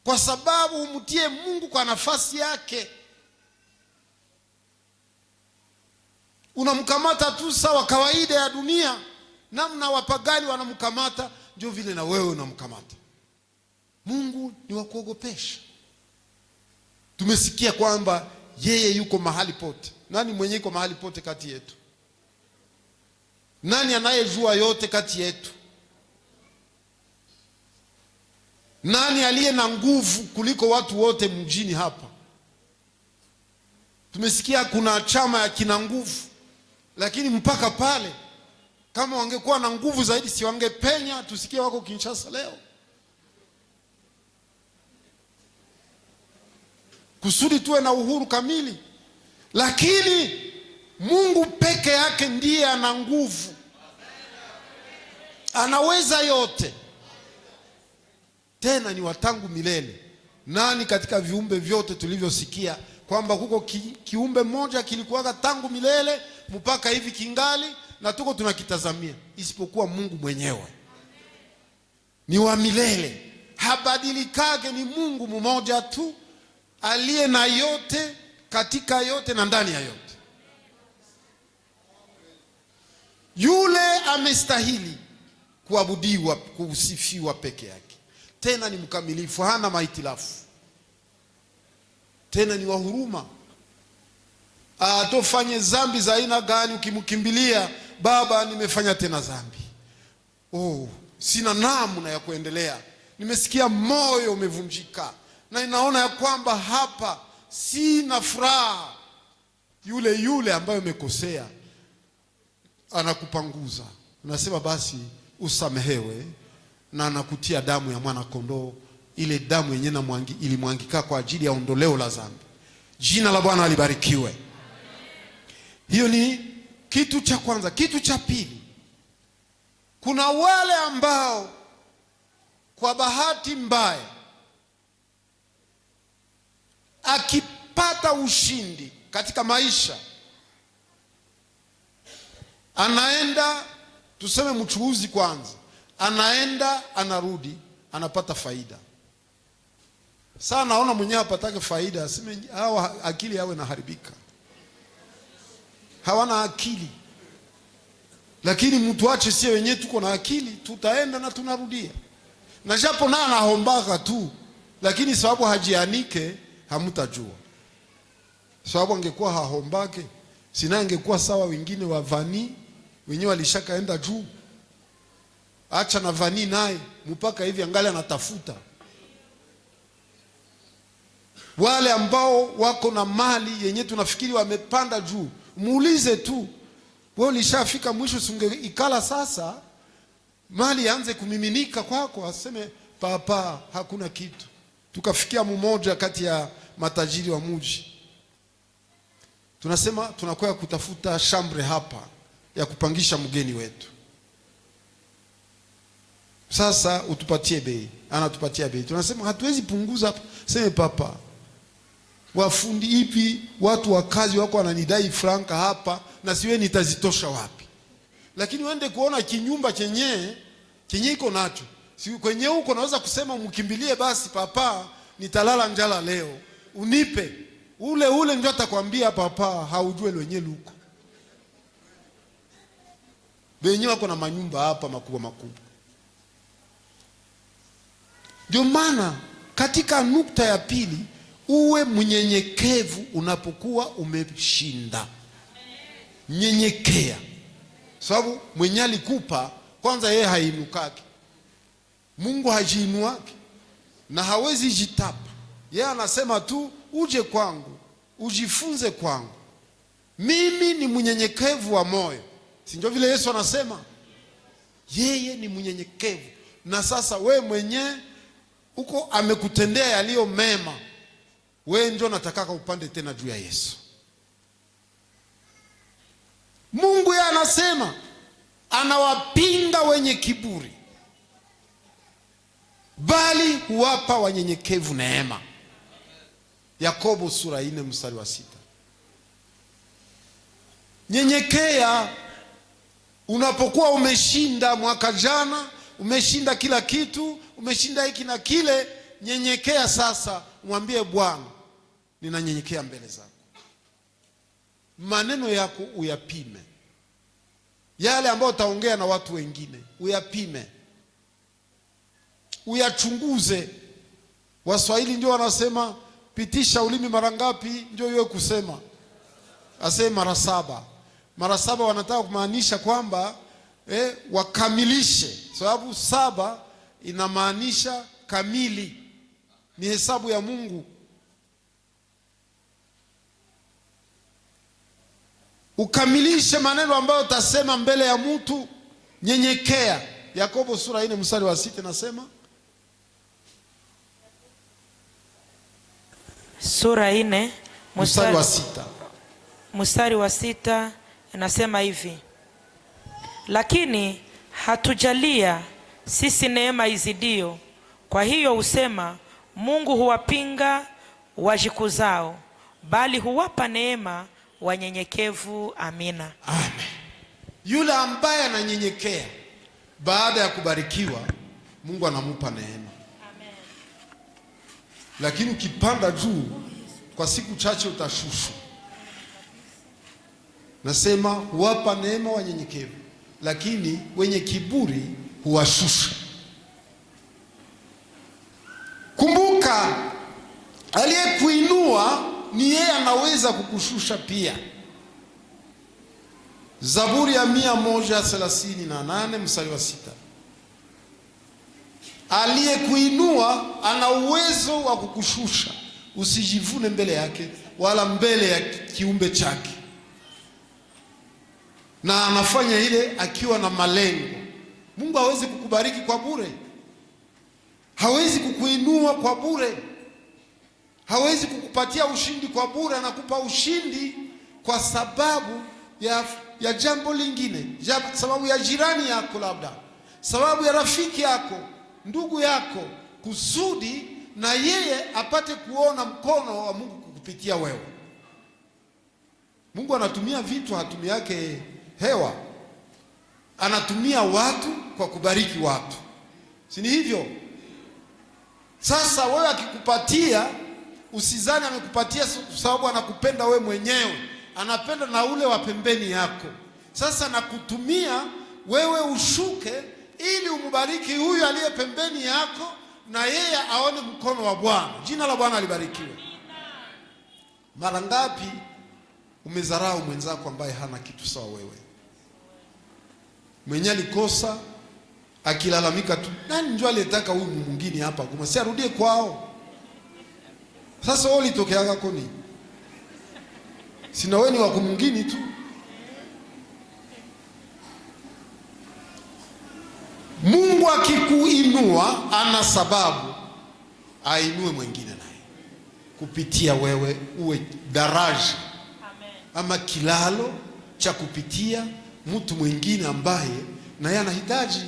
S1: kwa sababu umtie Mungu kwa nafasi yake. Unamkamata tu sawa kawaida ya dunia, namna wapagani wanamkamata, ndio vile na wewe unamkamata. Mungu ni wa kuogopesha. Tumesikia kwamba yeye yuko mahali pote. Nani mwenye yuko mahali pote kati yetu? Nani anayejua yote kati yetu? Nani aliye na nguvu kuliko watu wote mjini hapa? Tumesikia kuna chama ya kina nguvu, lakini mpaka pale, kama wangekuwa na nguvu zaidi, si wangepenya tusikie wako Kinshasa leo? Kusudi tuwe na uhuru kamili. Lakini Mungu peke yake ndiye ana nguvu, anaweza yote, tena ni watangu milele. Nani katika viumbe vyote tulivyosikia kwamba huko kiumbe moja kilikuwa tangu milele mpaka hivi kingali na tuko tunakitazamia, isipokuwa Mungu mwenyewe. Ni wa milele, habadilikake, ni Mungu mmoja tu aliye na yote, katika yote na ndani ya yote. Yule amestahili kuabudiwa, kusifiwa peke yake. Tena ni mkamilifu, hana mahitilafu. Tena ni wa huruma. Atofanye zambi za aina gani, ukimkimbilia, Baba nimefanya tena zambi, sina namna ya kuendelea, nimesikia moyo umevunjika na inaona ya kwamba hapa sina furaha, yule ambaye umekosea anakupanguza. Unasema basi usamehewe, na anakutia damu ya mwana kondoo, ile damu yenyewe ilimwangika kwa ajili ya ondoleo la dhambi. Jina la Bwana libarikiwe. Hiyo ni kitu cha kwanza. Kitu cha pili, kuna wale ambao kwa bahati mbaya akipata ushindi katika maisha, anaenda, tuseme mchuuzi kwanza, anaenda anarudi, anapata faida. Sasa naona mwenyewe apatake faida, aseme hawa akili yawe naharibika, hawana akili. Lakini mtu ache sie wenyewe tuko na akili, tutaenda na tunarudia. Na japo na anahombaka tu, lakini sababu hajianike hamutajua. Sababu angekuwa hahombake, sina angekuwa sawa wengine wa vani, wenyewe walishakaenda juu. Acha na vani naye mpaka hivi angali anatafuta. Wale ambao wako na mali yenye tunafikiri wamepanda juu, muulize tu, wewe ulishafika mwisho, sunge ikala sasa mali yaanze kumiminika kwako, aseme papa hakuna kitu. Tukafikia mmoja kati ya matajiri wa mji, tunasema tunakwenda kutafuta shambre hapa ya kupangisha mgeni wetu. Sasa utupatie bei. Anatupatia bei. Tunasema hatuwezi punguza hapa. Sema papa, wafundi ipi, watu wa kazi wako wananidai franka hapa, na siwe nitazitosha wapi? Lakini uende kuona kinyumba chenye iko nacho, si kwenye huko naweza kusema mkimbilie basi papa, nitalala njala leo, unipe. ule ndio atakwambia papa haujue lenye luko. Benye wako na manyumba hapa makubwa makubwa. Ndio maana katika nukta ya pili, uwe mnyenyekevu unapokuwa umeshinda. Nyenyekea. Sababu mwenye alikupa kwanza yeye hainukaki. Mungu hajiinuaki na hawezi jitapa. Yeye anasema tu uje kwangu, ujifunze kwangu. Mimi ni mnyenyekevu wa moyo. Si ndio vile Yesu anasema? Yeye ni mnyenyekevu. Na sasa we mwenye uko amekutendea yaliyo mema, we ndio natakaka upande tena juu ya Yesu. Mungu yeye anasema anawapinga wenye kiburi, bali huwapa wanyenyekevu neema. Yakobo sura 4 mstari wa 6. Nyenyekea. Unapokuwa umeshinda mwaka jana, umeshinda kila kitu, umeshinda hiki na kile, nyenyekea sasa, mwambie Bwana, ninanyenyekea mbele zako. Maneno yako uyapime. Yale ambayo utaongea na watu wengine uyapime, uyachunguze. Waswahili ndio wanasema pitisha ulimi mara ngapi ndio iwe kusema. Asema mara 7. Mara 7 wanataka kumaanisha kwamba wakamilishe, sababu 7 inamaanisha kamili, ni hesabu ya Mungu. Ukamilishe maneno ambayo utasema mbele ya mtu. Nyenyekea. Yakobo sura 4 mstari wa 6 nasema,
S4: sura 4
S1: mstari wa 6.
S4: Mstari wa 6 inasema hivi: lakini hatujalia sisi neema izidio. Kwa hiyo husema, Mungu huwapinga wajikuzao, bali huwapa neema wanyenyekevu. Amina.
S1: Amen. Yule ambaye ananyenyekea baada ya kubarikiwa, Mungu anamupa neema. Amen. Lakini ukipanda juu, kwa siku chache utashushwa. Nasema huwapa neema wanyenyekevu, lakini wenye kiburi huwashusha. Kumbuka, aliyekuinua ni yeye anaweza kukushusha pia. Zaburi ya 138 mstari wa 6. Aliyekuinua ana uwezo wa kukushusha. Usijivune mbele yake wala mbele ya kiumbe chake. Na anafanya ile akiwa na malengo. Mungu hawezi kukubariki kwa bure. Hawezi kukuinua kwa bure. Hawezi kukupatia ushindi kwa bure. Anakupa ushindi kwa sababu ya jambo lingine, sababu ya jirani yako, labda sababu ya rafiki yako, ndugu yako, kusudi na yeye apate kuona mkono wa Mungu kukupitia wewe. Mungu anatumia vitu, hatumia yake hewa. Anatumia watu kwa kubariki watu, si ni hivyo? Sasa wewe akikupatia, usizani amekupatia sababu anakupenda wewe mwenyewe. Anapenda na ule wa pembeni yako. Sasa nakutumia wewe ushuke, ili umubariki huyu aliye pembeni yako, na yeye aone mkono wa Bwana. Jina la Bwana libarikiwe. Mara ngapi umezarau mwenzako ambaye hana kitu sawa wewe? Mwenye alikosa akilalamika tu, nani njoo alitaka huyu mwingine hapa kuma, si arudie kwao. Sasa wewe ulitokeaga koni? Sina wewe ni wako mwingine tu. Mungu akikuinua ana sababu ainue mwingine naye kupitia wewe, uwe daraja ama kilalo cha kupitia mtu mwingine ambaye na yeye anahitaji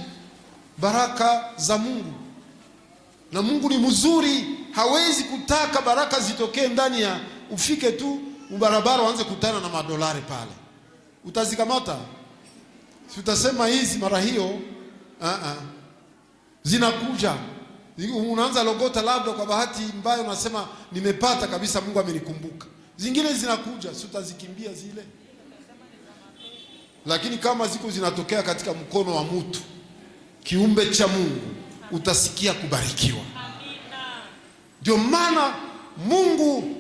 S1: baraka za Mungu. Na Mungu ni mzuri, hawezi kutaka baraka zitokee ndani ya ufike tu ubarabara uanze kutana na madolari pale. Utazikamata? Si utasema hizi mara hiyo zinakuja. Unaanza logota, labda kwa bahati mbaya unasema nimepata kabisa, Mungu amenikumbuka. Zingine zinakuja, si utazikimbia zile? Lakini kama ziko zinatokea katika mkono wa mtu, kiumbe cha Mungu, utasikia kubarikiwa. Ndio maana Mungu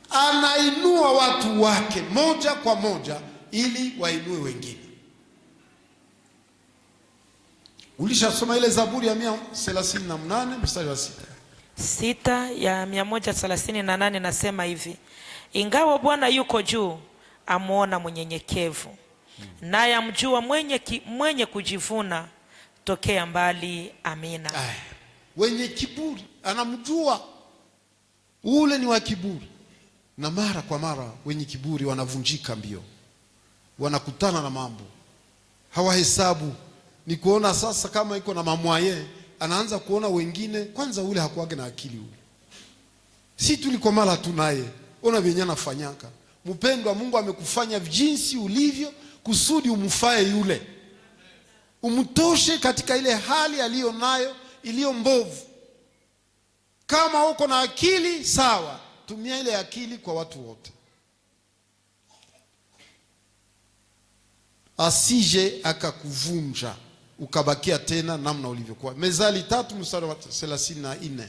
S1: anainua watu wake moja kwa moja ili wainue wengine. Ulishasoma ile Zaburi ya 138 mstari wa 6
S4: ya 138 nasema hivi: ingawa Bwana yuko juu, amuona mnyenyekevu, naye amjua mwenye kujivuna tokea mbali. Amina.
S1: Wenye kiburi anamjua, ule ni wa kiburi. Na mara kwa mara wenye kiburi wanavunjika mbio, wanakutana na mambo hawahesabu. Ni kuona sasa kama iko na mamwaye, anaanza kuona wengine. Kwanza ule hakuwage na akili ule, si tuliko mara tunaye ona vyenye anafanyaka. Mpendwa, Mungu amekufanya jinsi ulivyo kusudi umfae yule, umtoshe katika ile hali aliyo nayo iliyo mbovu. Kama uko na akili sawa, tumia ile akili kwa watu wote, asije akakuvunja ukabakia tena namna ulivyokuwa. Mezali 3 mstari wa 34.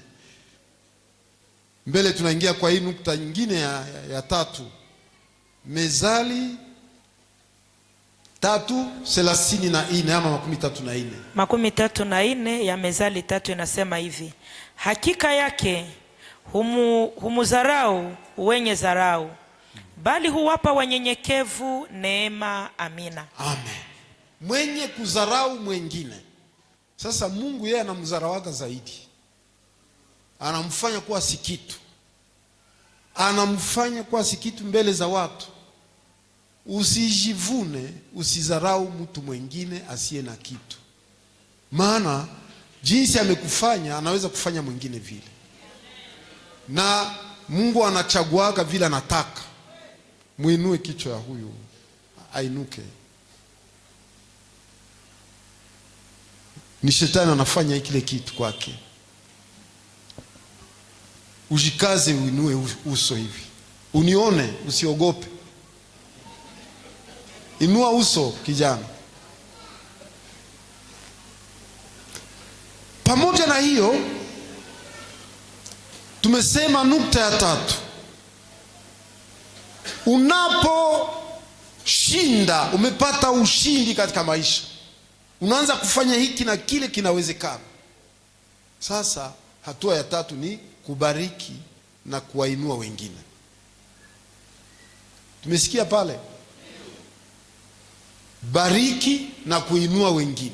S1: Mbele tunaingia kwa hii nukta nyingine ya tatu. Mezali 3:34 ama 34.
S4: 34 ya Mezali 3 inasema hivi: hakika yake humudharau wenye dharau, bali huwapa wanyenyekevu neema. Amina.
S1: Amen. Mwenye kudharau mwengine, sasa Mungu yeye anamdharawaga zaidi, anamfanya kuwa sikitu, anamfanya kuwa sikitu mbele za watu. Usijivune, usidharau mtu mwingine asiye na kitu, maana jinsi amekufanya anaweza kufanya mwingine vile, na Mungu anachaguaga vile anataka. Muinue kichwa ya huyu ainuke. Ni shetani anafanya kile kitu kwake. Ujikaze, uinue uso hivi, unione, usiogope. Inua uso kijana. Pamoja na hiyo, tumesema nukta ya tatu, unaposhinda, umepata ushindi katika maisha, unaanza kufanya hiki na kile, kinawezekana. Sasa hatua ya tatu ni kubariki na kuwainua wengine. Tumesikia pale, bariki na kuinua wengine.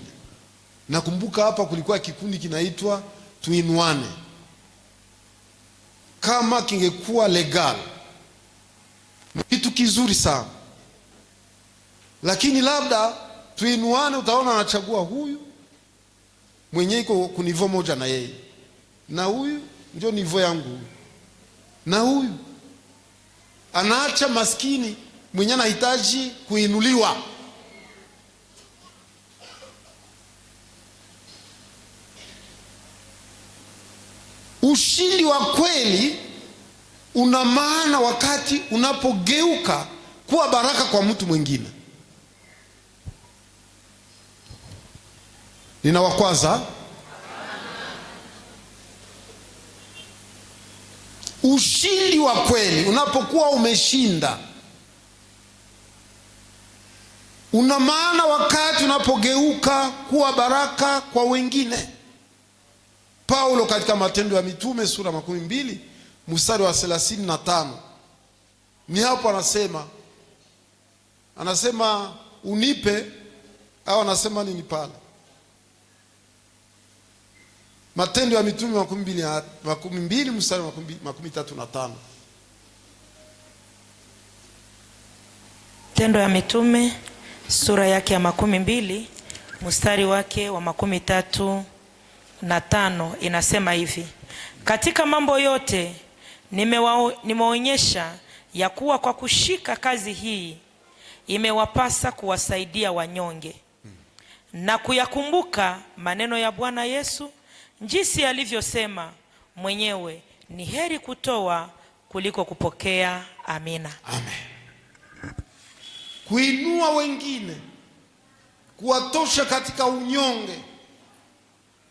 S1: Nakumbuka hapa kulikuwa kikundi kinaitwa Tuinuane. Kama kingekuwa legal, kitu kizuri sana, lakini labda Tuinuane utaona anachagua huyu mwenye iko kunivo moja na yeye, na huyu ndio nivo yangu, na huyu anaacha maskini mwenye anahitaji kuinuliwa. Ushindi wa kweli una maana wakati unapogeuka kuwa baraka kwa mtu mwingine. Ninawakwaza, ushindi wa kweli unapokuwa umeshinda una maana wakati unapogeuka kuwa baraka kwa wengine. Paulo katika Matendo ya Mitume sura 12 mstari wa 35, ni hapo anasema unipe, au anasema nini pale? Matendo ya Mitume 12 mstari wa 35.
S4: Matendo ya Mitume sura yake ya 12 mstari wake wa 35 inasema hivi: katika mambo yote nimewaonyesha ya kuwa kwa kushika kazi hii imewapasa kuwasaidia wanyonge na kuyakumbuka maneno ya Bwana Yesu jinsi alivyosema mwenyewe, ni heri kutoa kuliko kupokea. Amina.
S1: Amen. Kuinua wengine, kuwatosha katika unyonge,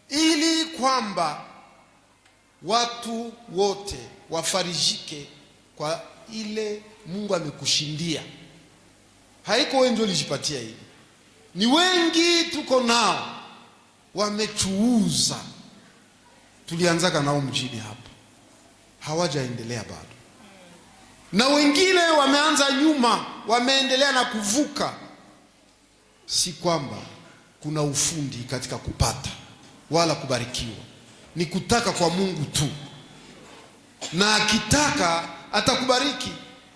S1: ili kwamba watu wote wafarijike kwa ile Mungu amekushindia. Haiko wewe ndio ulijipatia hili, ni wengi tuko nao wamechuuza. Tulianzaka nao mjini hapa, hawajaendelea bado, na wengine wameanza nyuma, wameendelea na kuvuka. Si kwamba kuna ufundi katika kupata wala kubarikiwa, ni kutaka kwa Mungu tu, na akitaka atakubariki.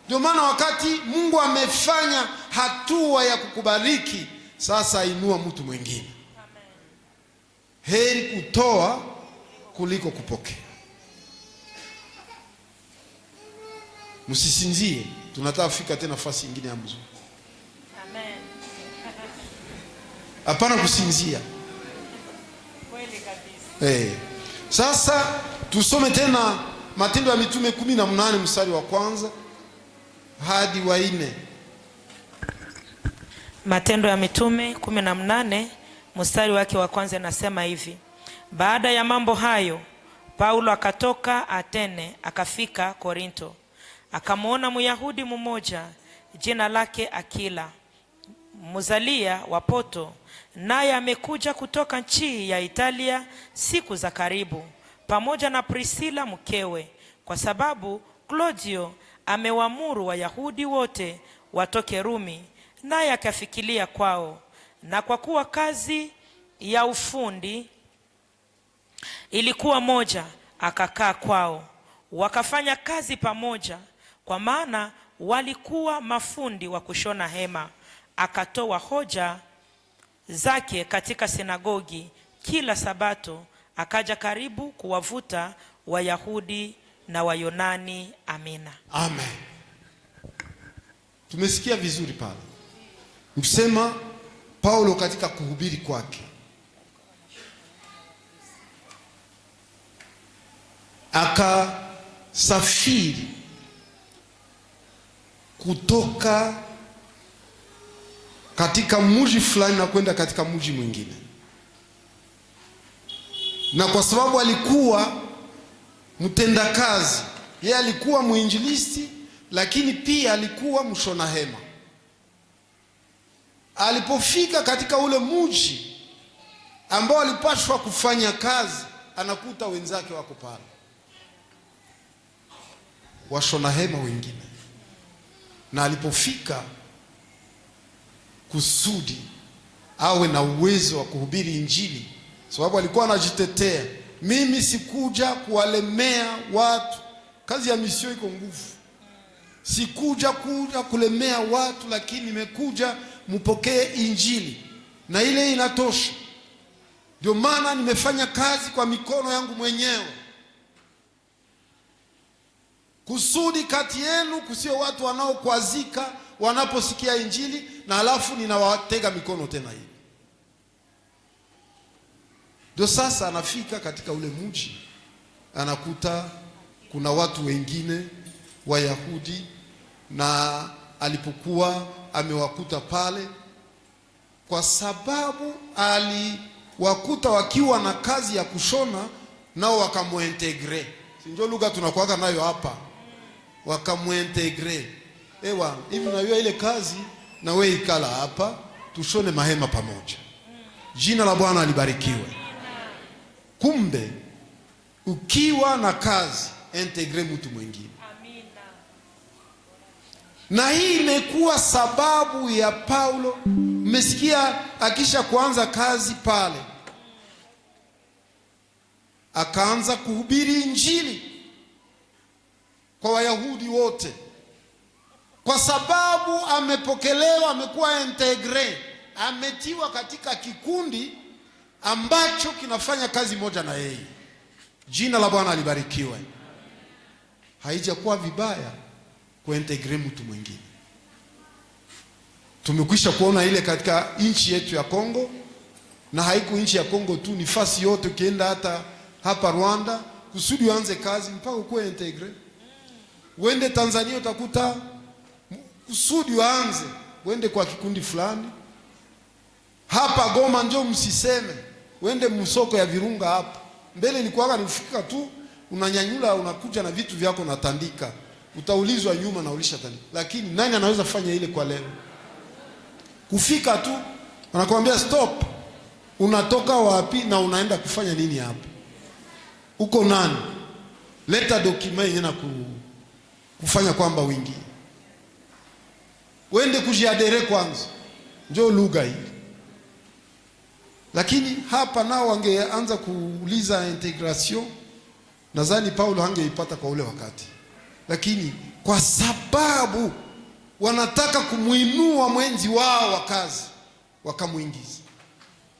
S1: Ndio maana wakati Mungu amefanya hatua ya kukubariki, sasa inua mtu mwingine. Heri kutoa kuliko kupokea. Msisinzie, tunataka kufika tena nafasi nyingine ya mzuri.
S4: Amen.
S1: Hapana kusinzia.
S4: Kweli kabisa.
S1: Sasa tusome tena Matendo ya Mitume 18 mstari wa kwanza hadi wa 4.
S4: Matendo ya Mitume 18 mstari wake wa kwanza nasema hivi: baada ya mambo hayo, Paulo akatoka Atene akafika Korinto. Akamwona Myahudi mmoja jina lake Akila, mzalia wa Poto, naye amekuja kutoka nchi ya Italia siku za karibu, pamoja na Priscilla mkewe, kwa sababu Claudio amewaamuru Wayahudi wote watoke Rumi, naye akafikilia kwao. Na kwa kuwa kazi ya ufundi ilikuwa moja, akakaa kwao, wakafanya kazi pamoja, kwa maana walikuwa mafundi wa kushona hema. Akatoa hoja zake katika sinagogi kila Sabato, akaja karibu kuwavuta Wayahudi na Wayunani. Amina.
S1: Amen. Tumesikia vizuri pale msema Paulo katika kuhubiri kwake akasafiri kutoka katika mji fulani na kwenda katika mji mwingine, na kwa sababu alikuwa mtendakazi, yeye alikuwa mwinjilisti, lakini pia alikuwa mshona hema. Alipofika katika ule mji ambao alipashwa kufanya kazi, anakuta wenzake wako pale, washona hema wengine. Na alipofika, kusudi awe na uwezo wa kuhubiri Injili, sababu alikuwa anajitetea, mimi sikuja kuwalemea watu. Kazi ya misio iko nguvu. Sikuja kulemea watu, lakini nimekuja mupokee Injili, na ile inatosha. Ndio maana nimefanya kazi kwa mikono yangu mwenyewe, kusudi kati yenu kusio watu wanaokwazika wanaposikia Injili, na alafu ninawatega mikono tena hivi. Ndio sasa anafika katika ule mji, anakuta kuna watu wengine Wayahudi, na alipokuwa amewakuta pale, kwa sababu aliwakuta wakiwa na kazi ya kushona, nao wakamuintegre. Si ndio lugha tunakuaga nayo hapa, wakamuintegre. Ewa, hivi unajua ile kazi, na wewe ikala hapa tushone mahema pamoja. Jina la Bwana libarikiwe. Kumbe ukiwa na kazi, integre mtu mwingine. Na hii imekuwa sababu ya Paulo. Mmesikia akisha kuanza kazi pale, akaanza kuhubiri Injili kwa Wayahudi wote, kwa sababu amepokelewa, amekuwa integre, ametiwa katika kikundi ambacho kinafanya kazi moja na yeye. Jina la Bwana libarikiwe. Haijakuwa vibaya kuintegre mtu mwingine. Tumekwisha kuona ile katika nchi yetu ya Kongo, na haiku nchi ya Kongo tu, ni fasi yote. Ukienda hata hapa Rwanda, kusudi uanze kazi mpaka ukuwe integre. Uende Tanzania utakuta kusudi waanze, uende kwa kikundi fulani. Hapa Goma njoo msiseme, uende msoko ya Virunga hapa. Mbele ilikuwa nifika tu, unanyanyula unakuja na vitu vyako natandika. Utaulizwa nyuma na ulisha tandika. Lakini nani anaweza fanya ile kwa leo? Kufika tu, wanakuambia stop. Unatoka wapi na unaenda kufanya nini hapa? Uko nani? Leta document yenye na kufanya kwamba wingi. Uende kujiadere kwanza. Njoo lugha hii. Lakini hapa nao wangeanza kuuliza integration, nadhani Paulo hangeipata kwa ule wakati. Lakini kwa sababu wanataka kumuinua mwenzi wao wa kazi, wakamuingiza.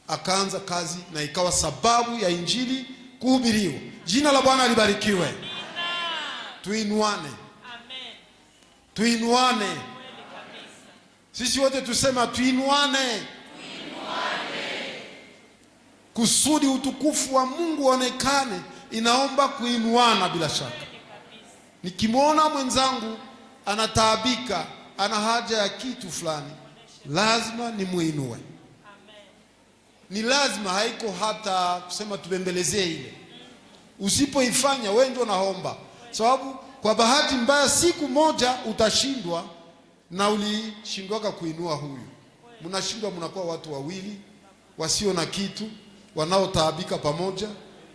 S1: Akaanza kazi na ikawa sababu ya injili kuhubiriwa. Jina la Bwana libarikiwe. Tuinuane. Amen. Tuinuane. Sisi wote tusema tuinuane. Kusudi utukufu wa Mungu uonekane, inaomba kuinuana bila shaka. Nikimwona mwenzangu anataabika, ana haja ya kitu fulani, lazima nimuinue. Ni lazima, haiko hata kusema tubembelezee ile. Usipoifanya wewe ndio naomba. Sababu kwa bahati mbaya siku moja utashindwa, na ulishindwaka kuinua huyu. Mnashindwa, mnakuwa watu wawili wasio na kitu, wanaotaabika pamoja,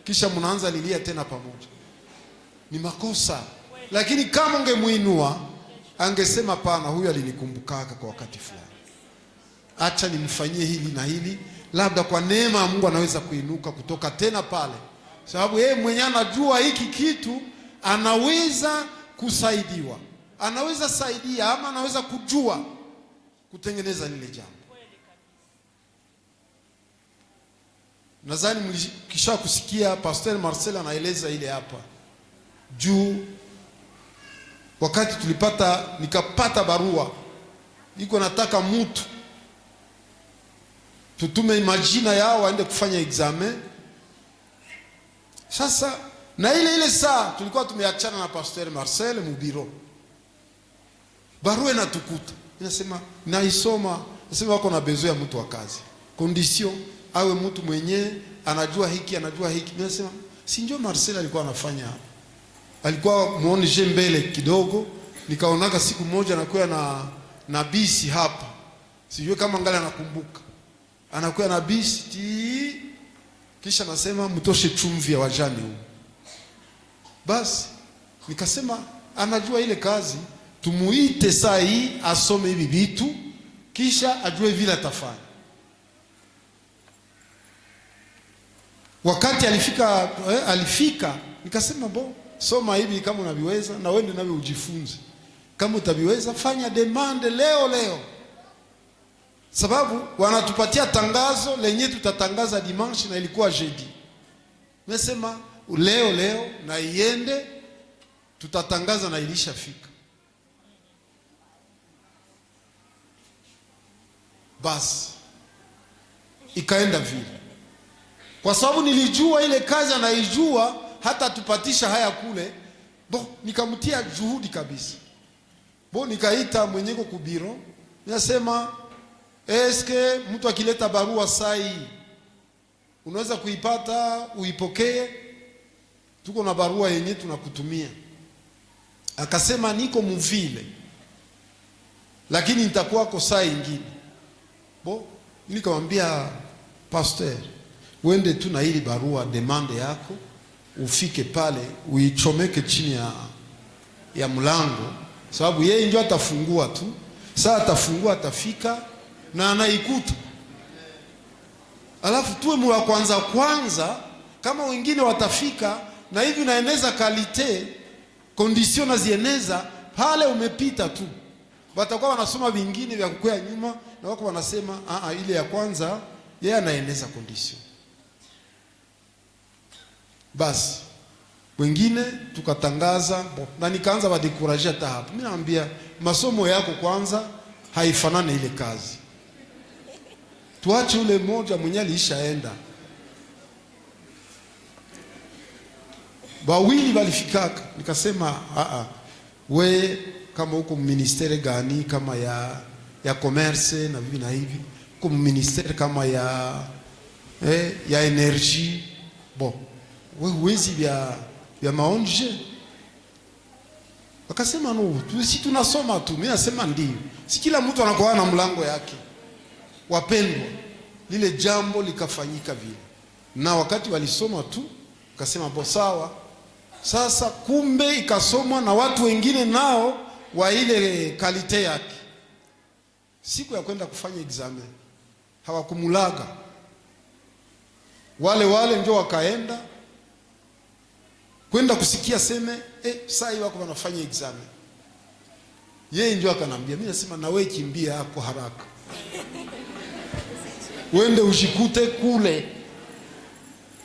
S1: kisha mnaanza lilia tena pamoja. Ni makosa. Lakini kama ungemuinua, angesema pana, huyu alinikumbukaka kwa wakati fulani, acha nimfanyie hili na hili, labda kwa neema ya Mungu anaweza kuinuka kutoka tena pale. Sababu yeye mwenyewe anajua hiki kitu anaweza kusaidiwa, anaweza saidia, ama anaweza kujua kutengeneza lile jambo. Nadhani mlikisha kusikia Pastor Marcel anaeleza ile hapa juu. Wakati nikapata barua niko nataka mtu tutume majina yao waende kufanya examen. Sasa na ile saa tulikuwa tumeachana na Pastor Marcel mubiro, barua inatukuta inasema, naisoma, nasema wako na bezo ya mtu wa kazi, condition awe mtu mwenye anajua hiki anajua hiki. Nasema si ndio Marcel alikuwa anafanya, alikuwa muoneshe mbele kidogo. Nikaonaka siku moja anakuwa na bisi hapa, sijui kama ngala anakumbuka, anakuwa na bisi kisha nasema mtoshe chumvi ya wajane huu. Basi nikasema anajua ile kazi, tumuite saa hii asome hivi vitu kisha ajue vile atafanya. Wakati alifika nikasema soma hivi kama unaviweza, na wewe ndio ujifunze. Kama utaviweza fanya demand leo. Sababu wanatupatia tangazo lenye tutatangaza dimanche na ilikuwa jeudi. Nimesema leo na iende, tutatangaza na ilishafika. Basi ikaenda vile. Kwa sababu nilijua ile kazi anaijua, hata tupatisha haya kule. Nikamtia juhudi kabisa. Nikaita mwenyeko kubiro. Ninasema eske mtu akileta barua sai unaweza kuipata uipokee? Tuko na barua yenye tunakutumia. Akasema niko muvile, lakini nitakuwa kwa saa nyingine. Nikamwambia Pastor, uende tu na ili barua demande yako, ufike pale uichomeke chini ya mlango, sababu yeye ndio atafungua tu. Saa atafungua, atafika na anaikuta. Alafu tuwe mwa kwanza kama wengine watafika, na hivi naeneza kalite condition na zieneza pale, umepita tu. Watakuwa wanasoma vingine vya kukwea nyuma, na wako wanasema ile ya kwanza yeye anaeneza condition. Basi wengine tukatangaza, na nikaanza badekuraje hata hapo. Mimi naambia masomo yako kwanza haifanani ile kazi. Tuache ule mmoja mwenye alishaenda. Wawili walifikaka, nikasema we kama uko ministeri gani, kama ya commerce na hivi na hivi, uko ministeri kama ya energy, bon we huwezi vya maonje. Wakasema no, si tunasoma tu. Mimi nasema ndio, si kila mtu anakuwa na mlango yake. Wapendwa, lile jambo likafanyika vile, na wakati walisoma tu wakasema bo sawa. Sasa kumbe ikasomwa na watu wengine nao wa ile kalite yake. Siku ya kwenda kufanya examen hawakumulaga, wale ndio wakaenda kwenda kusikia seme sai wako wanafanya examen. Yeye ndio akanambia, mimi nasema na wewe kimbia yako haraka, uende ushikute kule.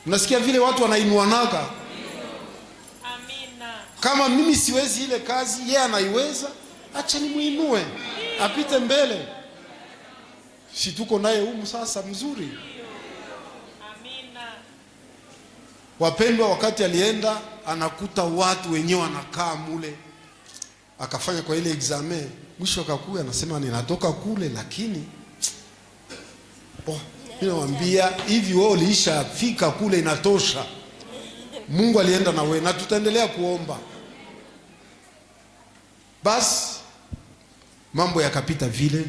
S1: Unasikia vile watu wanainuanaga.
S4: Amina.
S1: Kama mimi siwezi ile kazi, yeye anaiweza, acha nimuinue apite mbele. Si tuko naye humu sasa mzuri.
S4: Amina.
S1: Wapendwa, wakati alienda anakuta watu wenyewe wanakaa mule, akafanya kwa ile examen, mwisho akakuja anasema ninatoka kule, lakini ninawambia hivi, wewe ulishafika kule, inatosha. Mungu alienda na wewe na tutaendelea kuomba. Basi mambo yakapita vile,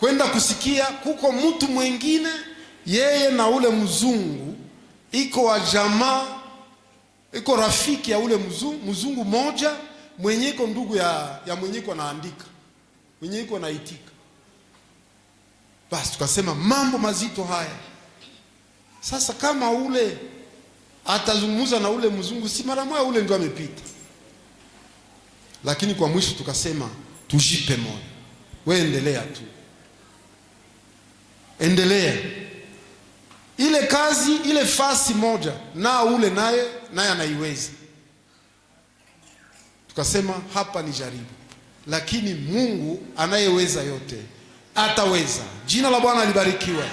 S1: kwenda kusikia kuko mtu mwingine, yeye na ule mzungu iko wa jamaa, iko rafiki ya ule mzungu moja, mwenye iko ndugu ya mwenye iko naandika, mwenye iko naitika. Basi tukasema mambo mazito haya. Sasa kama ule atazungumza na ule mzungu, si mara moja ule ndio amepita. Lakini kwa mwisho tukasema tujipe moyo, wewe endelea tu, endelea ile kazi, ile fasi moja na ule naye anaiweza. Tukasema hapa ni jaribu, lakini Mungu anayeweza yote ataweza. Jina la Bwana libarikiwe.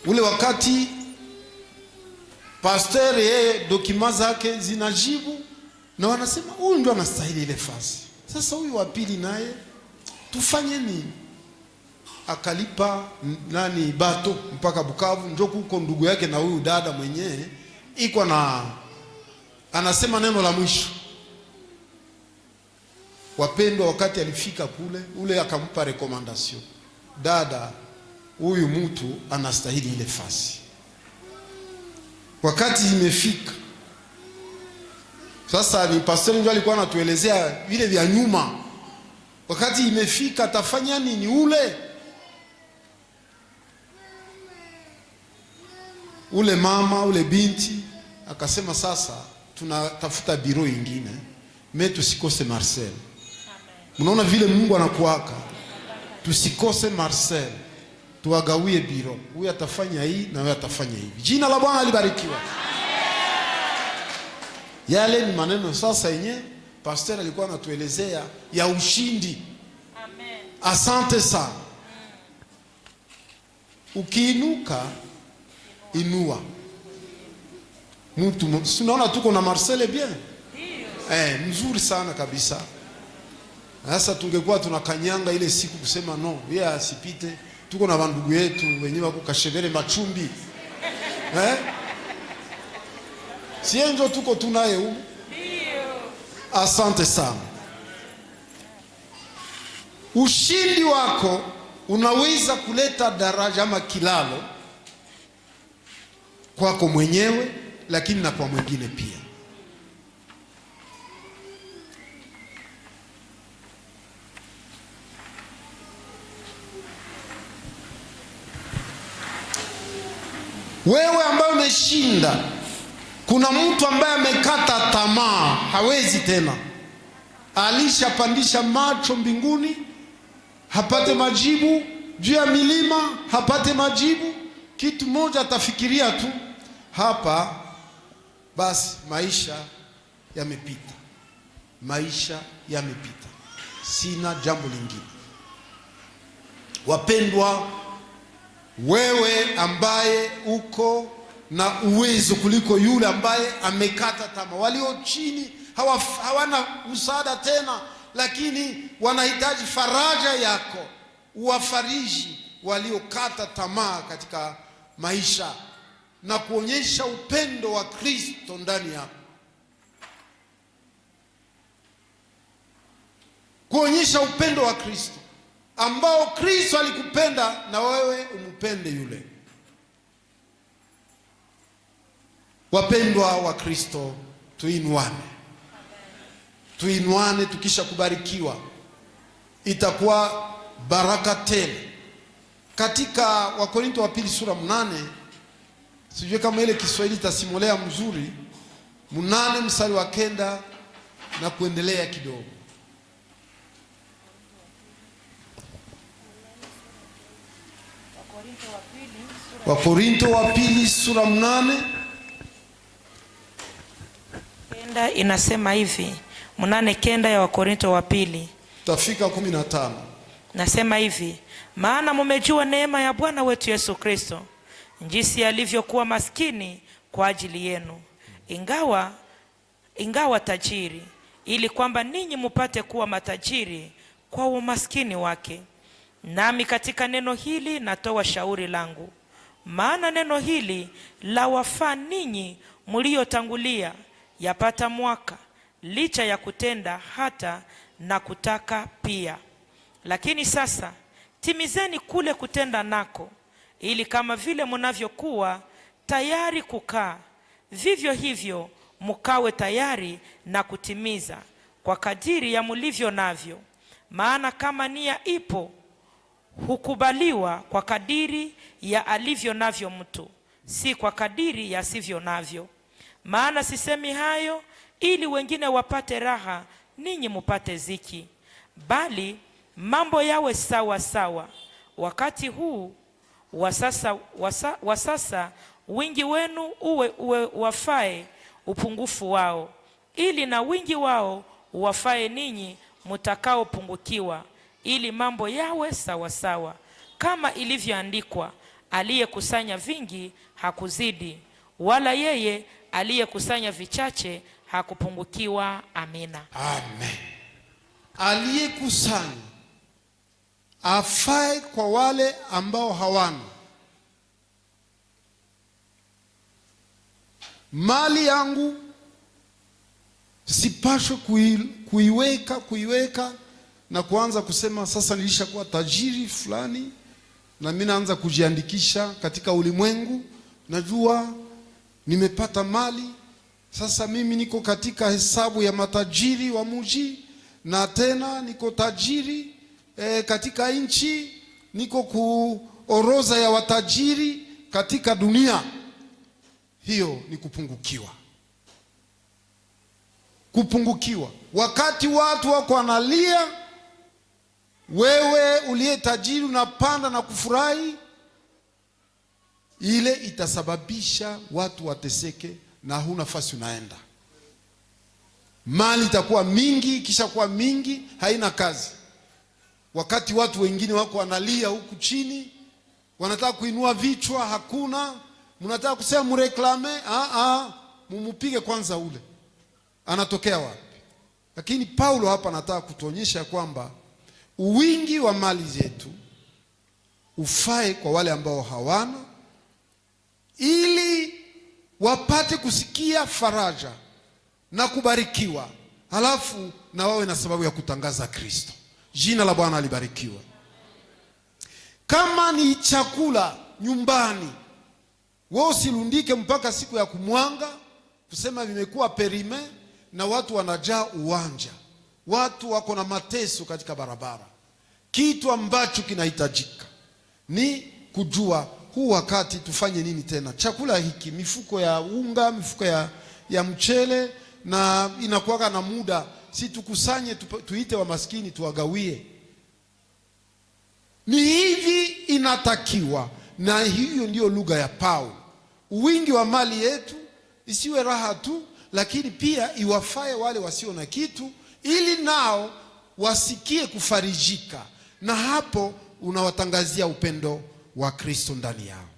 S1: Ule wakati pastor yeye dokima zake zinajibu na wanasema huyu ndio anastahili ile fasi. Sasa huyu wa pili naye tufanye nini? Akalipa bato mpaka Bukavu, ndio kuko ndugu yake na huyu dada mwenyewe iko na anasema neno la mwisho. Wapendwa, wakati alifika kule, ule akampa recommendation, dada, huyu mtu anastahili ile fasi. Wakati imefika sasa, ni pastor ndio alikuwa anatuelezea vile vya nyuma. Wakati imefika atafanya nini ule mama, ule binti akasema sasa tunatafuta biro ingine, tusikose Marcel. Mnaona vile Mungu anakuaka, tusikose Marcel, tuagawie biro, huyu atafanya hii na huyu atafanya hivi. Jina la Bwana libarikiwe. Yale ni maneno sasa yenye pastor alikuwa anatuelezea ya ushindi.
S4: Amen.
S1: Asante sana. Ukiinuka inua mtu. Unaona tuko na Marcel bien, mzuri sana kabisa. Sasa tungekuwa tunakanyanga ile siku kusema no, yeye asipite. Tuko na bandugu yetu wenyewe wako Kashebere Machumbi, sienjo tuko tunaye huko. Asante sana. Ushindi wako unaweza kuleta daraja ama kilalo kwako mwenyewe, lakini na kwa mwingine pia. Wewe ambaye umeshinda, kuna mtu ambaye amekata tamaa, hawezi tena, alishapandisha macho mbinguni hapate majibu, juu ya milima hapate majibu. Kitu moja atafikiria tu, hapa basi maisha yamepita, maisha yamepita, sina jambo lingine. Wapendwa, wewe ambaye uko na uwezo kuliko yule ambaye amekata tamaa. Walio chini hawana msaada tena, lakini wanahitaji faraja yako, uwafariji waliokata tamaa katika maisha na kuonyesha upendo wa Kristo ndani yako. Kuonyesha upendo wa Kristo ambao Kristo alikupenda na wewe umupende yule. Wapendwa wa Kristo, tuinuane tukisha kubarikiwa, itakuwa baraka tele. Katika Wakorinto wa pili sura 8, sijui kama ile Kiswahili tasimolea mzuri, 8 mstari wa 9 na kuendelea kidogo. Wakorinto wa pili sura 8
S4: kenda inasema hivi, 8:9 ya Wakorinto wa pili
S1: tafika 15.
S4: Nasema hivi, maana mumejua neema ya Bwana wetu Yesu Kristo, jinsi alivyokuwa maskini kwa ajili yenu, ingawa tajiri, ili kwamba ninyi mupate kuwa matajiri kwa umaskini wake. Nami katika neno hili natoa shauri langu, maana neno hili la wafaa ninyi mliotangulia yapata mwaka, licha ya kutenda hata na kutaka pia. Lakini sasa timizeni kule kutenda nako, ili kama vile mnavyokuwa tayari kukaa, vivyo hivyo mukawe tayari na kutimiza kwa kadiri ya mulivyo navyo. Maana kama nia ipo, hukubaliwa kwa kadiri ya alivyo navyo mtu, si kwa kadiri ya sivyo navyo. Maana sisemi hayo ili wengine wapate raha, ninyi mupate ziki, bali mambo yawe sawa sawa. Wakati huu wa sasa wingi wenu uwe wafae upungufu wao, ili na wingi wao uwafae ninyi mutakao pungukiwa, ili mambo yawe sawa sawa. Kama ilivyoandikwa, aliyekusanya vingi hakuzidi, wala yeye aliyekusanya vichache hakupungukiwa. Amina.
S1: Amen. Aliyekusanya afae kwa wale ambao hawana. Mali yangu sipashwe kuiweka na kuanza kusema sasa nilishakuwa tajiri fulani na mimi naanza kujiandikisha katika ulimwengu, najua nimepata mali, sasa mimi niko katika hesabu ya matajiri wa mji, na tena niko tajiri katika nchi, niko kuoroza ya watajiri katika dunia. Hiyo ni kupungukiwa. Wakati watu wako wanalia, wewe uliye tajiri unapanda na kufurahi, ile itasababisha watu wateseke na huna nafasi unaenda. Mali itakuwa mingi, kisha kuwa mingi haina kazi. Wakati watu wengine wako wanalia huku chini, wanataka kuinua vichwa, hakuna. Mnataka kusema mureklame, mumupige kwanza ule. Anatokea wapi? Lakini Paulo hapa anataka kutuonyesha kwamba uwingi wa mali zetu ufae kwa wale ambao hawana, ili wapate kusikia faraja na kubarikiwa, halafu na wawe na sababu ya kutangaza Kristo. Jina la Bwana libarikiwe. Kama ni chakula nyumbani, wewe usilundike mpaka siku ya kumwanga kusema vimekuwa perime na watu wanajaa uwanja, watu wako na mateso katika barabara. Kitu ambacho kinahitajika ni kujua huu wakati tufanye nini tena. Chakula hiki, mifuko ya unga, mifuko ya mchele, na inakuwa na muda, si tukusanye tuite wa maskini tuwagawie. Ni hivi inatakiwa, na hiyo ndio lugha ya Paulo. Uwingi wa mali yetu isiwe raha tu, lakini pia iwafae wale wasio na kitu, ili nao wasikie kufarijika, na hapo unawatangazia upendo wa Kristo ndani yao.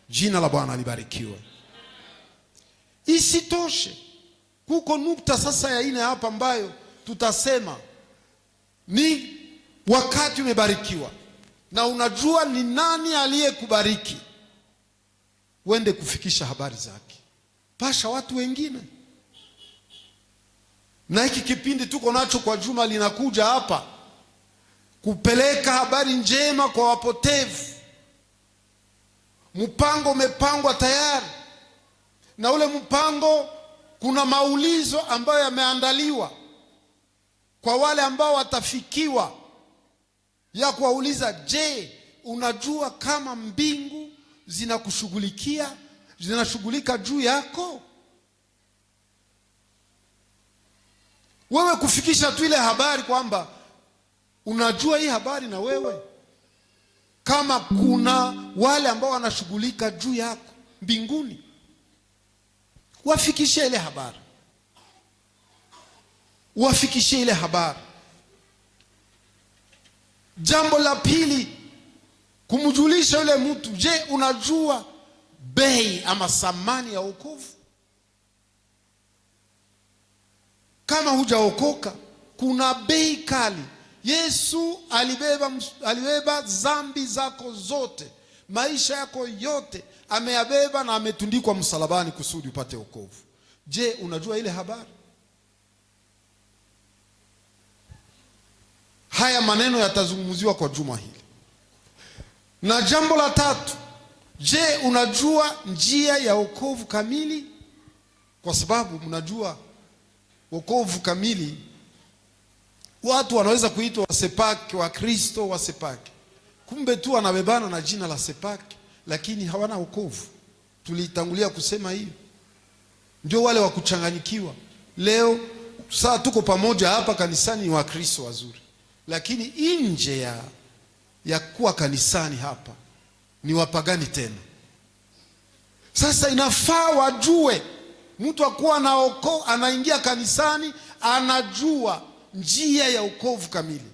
S1: Jina la Bwana libarikiwe. Isitoshe, kuko nukta sasa ya ine hapa ambayo tutasema ni wakati umebarikiwa na unajua ni nani aliyekubariki, wende kufikisha habari zake, pasha watu wengine. Na hiki kipindi tuko nacho kwa juma linakuja hapa kupeleka habari njema kwa wapotevu. Mpango umepangwa tayari, na ule mpango kuna maulizo ambayo yameandaliwa kwa wale ambao watafikiwa, ya kuwauliza, je, unajua kama mbingu zinakushughulikia, zinashughulika juu yako? Wewe kufikisha tu ile habari kwamba unajua hii habari, na wewe kama kuna wale ambao wanashughulika juu yako mbinguni, wafikishe ile habari, wafikishe ile habari. Jambo la pili, kumjulisha yule mtu, je, unajua bei ama thamani ya wokovu? Kama hujaokoka, kuna bei kali. Yesu alibeba dhambi zako zote, maisha yako yote ameyabeba na ametundikwa msalabani kusudi upate wokovu. Je, unajua ile habari? Haya maneno yatazungumziwa kwa juma hili. Na jambo la tatu, je, unajua njia ya wokovu kamili? Kwa sababu mnajua wokovu kamili, watu wanaweza kuitwa wasepaki, wa Kristo wasepaki, kumbe tu wanabebana na jina la sepaki, lakini hawana wokovu. Tulitangulia kusema hiyo. Ndio wale wa kuchanganyikiwa. Leo saa tuko pamoja hapa kanisani ni wa Kristo wazuri, lakini nje ya kuwa kanisani hapa ni wapagani tena. Sasa inafaa wajue, mtu akuwa anaingia kanisani anajua njia ya wokovu kamili.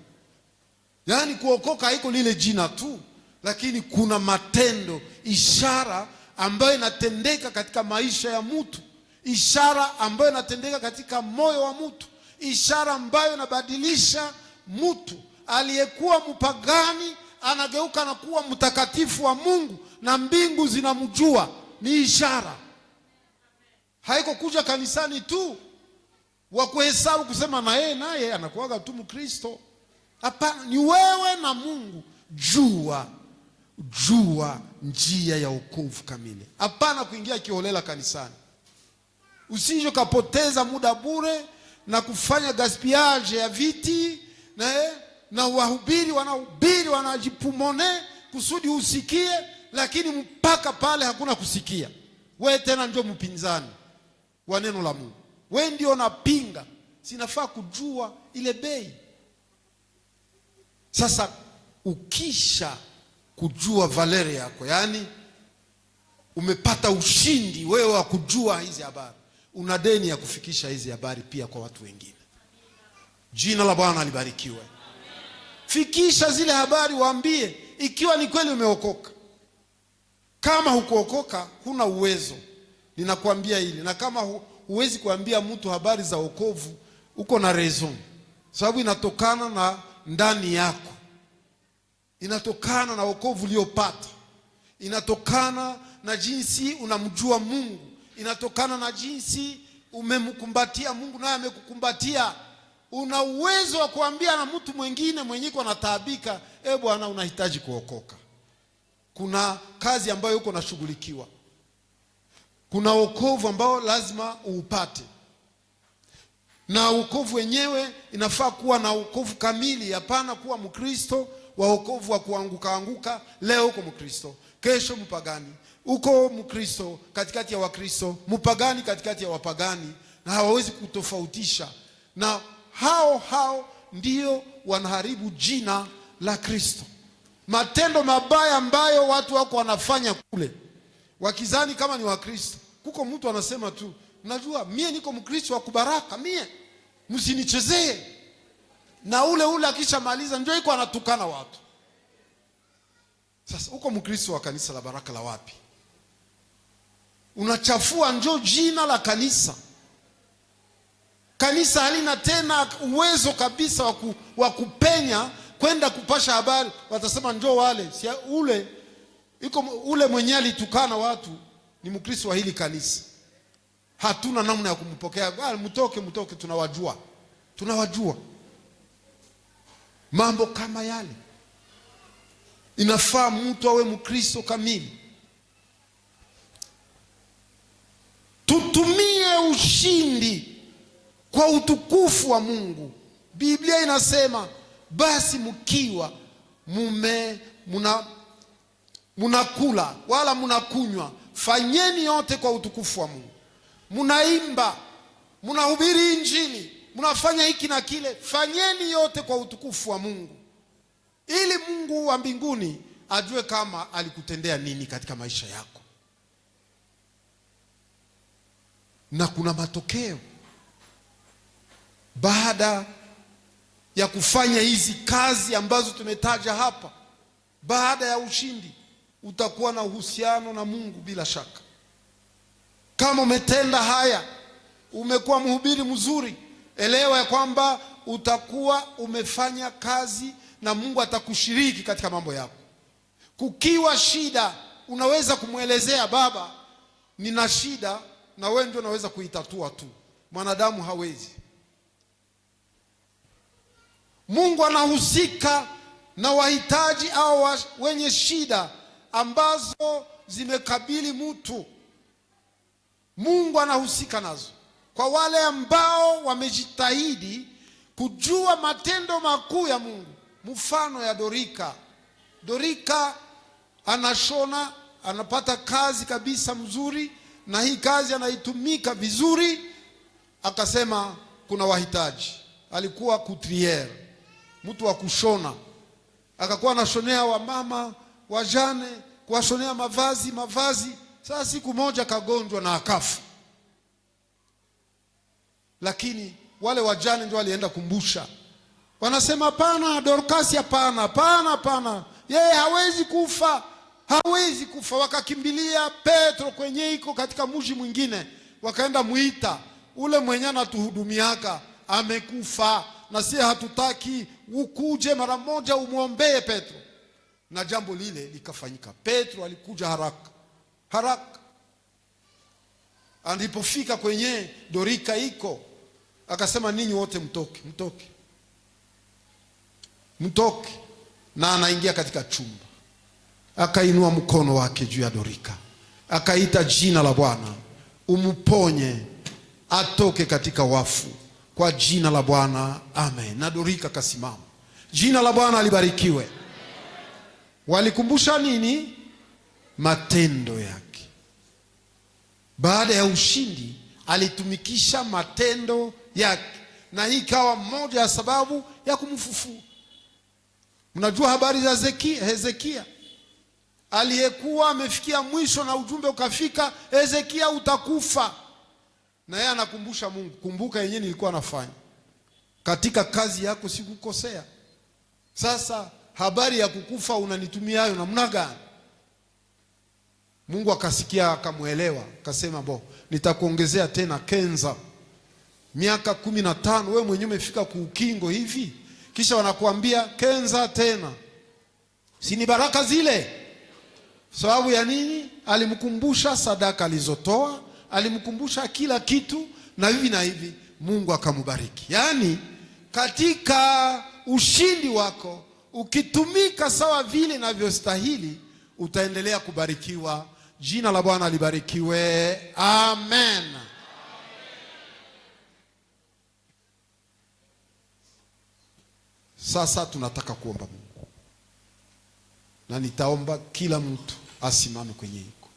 S1: Yaani kuokoka haiko lile jina tu, lakini kuna matendo, ishara ambayo inatendeka katika maisha ya mtu, ishara ambayo inatendeka katika moyo wa mtu, ishara ambayo inabadilisha mtu aliyekuwa mpagani anageuka na kuwa mtakatifu wa Mungu na mbingu zinamjua. Ni ishara. Haiko kuja kanisani tu wa kuhesabu kusema naye anakuwaga tu Mkristo. Hapana, ni wewe na Mungu. Jua njia ya wokovu kamili. Hapana kuingia kiholela kanisani. Usije kapoteza muda bure na kufanya gaspillage ya viti na wahubiri wanajipumone kusudi usikie, lakini mpaka pale hakuna kusikia. Wewe tena ndio mpinzani wa neno la Mungu. Wewe ndio unapinga. Sinafaa kujua ile bei. Sasa ukisha kujua valeri yako, yani umepata ushindi wewe wa kujua hizi habari, una deni ya kufikisha hizi habari pia kwa watu wengine. Jina la Bwana libarikiwe. Fikisha zile habari, waambie ikiwa ni kweli umeokoka. Kama hukuokoka huna uwezo, ninakwambia hili. Na kama huwezi kuambia mtu habari za wokovu, uko na raison, sababu inatokana na ndani yako, inatokana na wokovu uliopata, inatokana na jinsi unamjua Mungu, inatokana na jinsi umemkumbatia Mungu naye amekukumbatia. Una uwezo wa kuambia na mtu mwingine mwenyeko anataabika, Bwana unahitaji kuokoka. Kuna kazi ambayo uko nashughulikiwa. Kuna wokovu ambao lazima uupate. Na wokovu wenyewe inafaa kuwa na wokovu kamili, hapana kuwa Mkristo wa wokovu wa kuanguka. Leo uko Mkristo, kesho mpagani. Uko Mkristo katikati ya Wakristo, mpagani katikati ya wapagani, na hawawezi kutofautisha. Na hao ndio wanaharibu jina la Kristo. Matendo mabaya ambayo watu wako wanafanya kule, wakizani kama ni Wakristo. Kuko mtu anasema tu, najua mie niko Mkristo wa kubaraka, mie msinichezee. Na ule akishamaliza ndio iko anatukana watu. Sasa uko Mkristo wa kanisa la baraka la wapi? unachafua njo jina la kanisa. Kanisa halina tena uwezo kabisa wa kupenya kwenda kupasha habari. Watasema njoo wale, si ule mwenye alitukana watu ni Mkristo wa hili kanisa. Hatuna namna ya kumpokea. Mtoke, tunawajua. Mambo kama yale inafaa mtu awe Mkristo kamili. Tutumie ushindi kwa utukufu wa Mungu. Biblia inasema basi mkiwa munakula wala munakunywa, fanyeni yote kwa utukufu wa Mungu. Munaimba, munahubiri Injili, munafanya hiki na kile, fanyeni yote kwa utukufu wa Mungu, ili Mungu wa mbinguni ajue kama alikutendea nini katika maisha yako. Na kuna matokeo baada ya kufanya hizi kazi ambazo tumetaja hapa. Baada ya ushindi utakuwa na uhusiano na Mungu bila shaka. Kama umetenda haya, umekuwa mhubiri mzuri, elewa ya kwamba utakuwa umefanya kazi na Mungu atakushiriki katika mambo yako. Kukiwa shida, unaweza kumwelezea Baba, nina shida, na wewe ndio unaweza kuitatua tu. Mwanadamu hawezi. Mungu anahusika na wahitaji au wenye shida ambazo zimekabili mtu. Mungu anahusika nazo. Kwa wale ambao wamejitahidi kujua matendo makuu ya Mungu. Mfano ya Dorika. Dorika anashona, anapata kazi kabisa mzuri, na hii kazi anaitumika vizuri. Akasema kuna wahitaji. Alikuwa couturier, mtu wa kushona. Akakuwa anashonea wamama, wajane, kuwashonea mavazi. Sasa siku moja kagonjwa na akafa. Lakini wale wajane ndio walienda kumbusha. Wanasema hapana, Dorcas hapana. Yeye hawezi kufa. Wakakimbilia Petro kwenye iko katika mji mwingine. Wakaenda muita, ule mwenye anatuhudumiaka amekufa, na sisi hatutaki ukuje mara moja umuombee Petro. Na jambo lile likafanyika. Petro alikuja haraka. Alipofika kwenye Dorika iko, akasema ninyi wote mtoke. Na anaingia katika chumba. Akainua mkono wake juu ya Dorika, akaita jina la Bwana, umponye atoke katika wafu kwa jina la Bwana, amen. Na Dorika kasimama. Jina la Bwana libarikiwe. Walikumbusha nini? Matendo yake. Baada ya ushindi alitumikisha matendo yake, na hii ikawa moja ya sababu ya kumfufua. Mnajua habari za Hezekia aliyekuwa amefikia mwisho na ujumbe ukafika, Hezekia utakufa. Na yeye anakumbusha Mungu, kumbuka yenyewe nilikuwa nafanya katika kazi yako, sikukosea. Sasa habari ya kukufa unanitumia hayo namna gani? Mungu akasikia, akamuelewa, akasema nitakuongezea tena kenza miaka 15. Wewe mwenyewe umefika kuukingo hivi, kisha wanakuambia kenza tena. Si ni baraka zile? Sababu ya nini? Alimkumbusha sadaka alizotoa, alimkumbusha kila kitu, na hivi Mungu akamubariki. Yaani katika ushindi wako ukitumika sawa vile inavyostahili, utaendelea kubarikiwa. Jina la Bwana libarikiwe. Amen. Sasa tunataka kuomba Mungu, na nitaomba kila mtu asimame kwenye iko.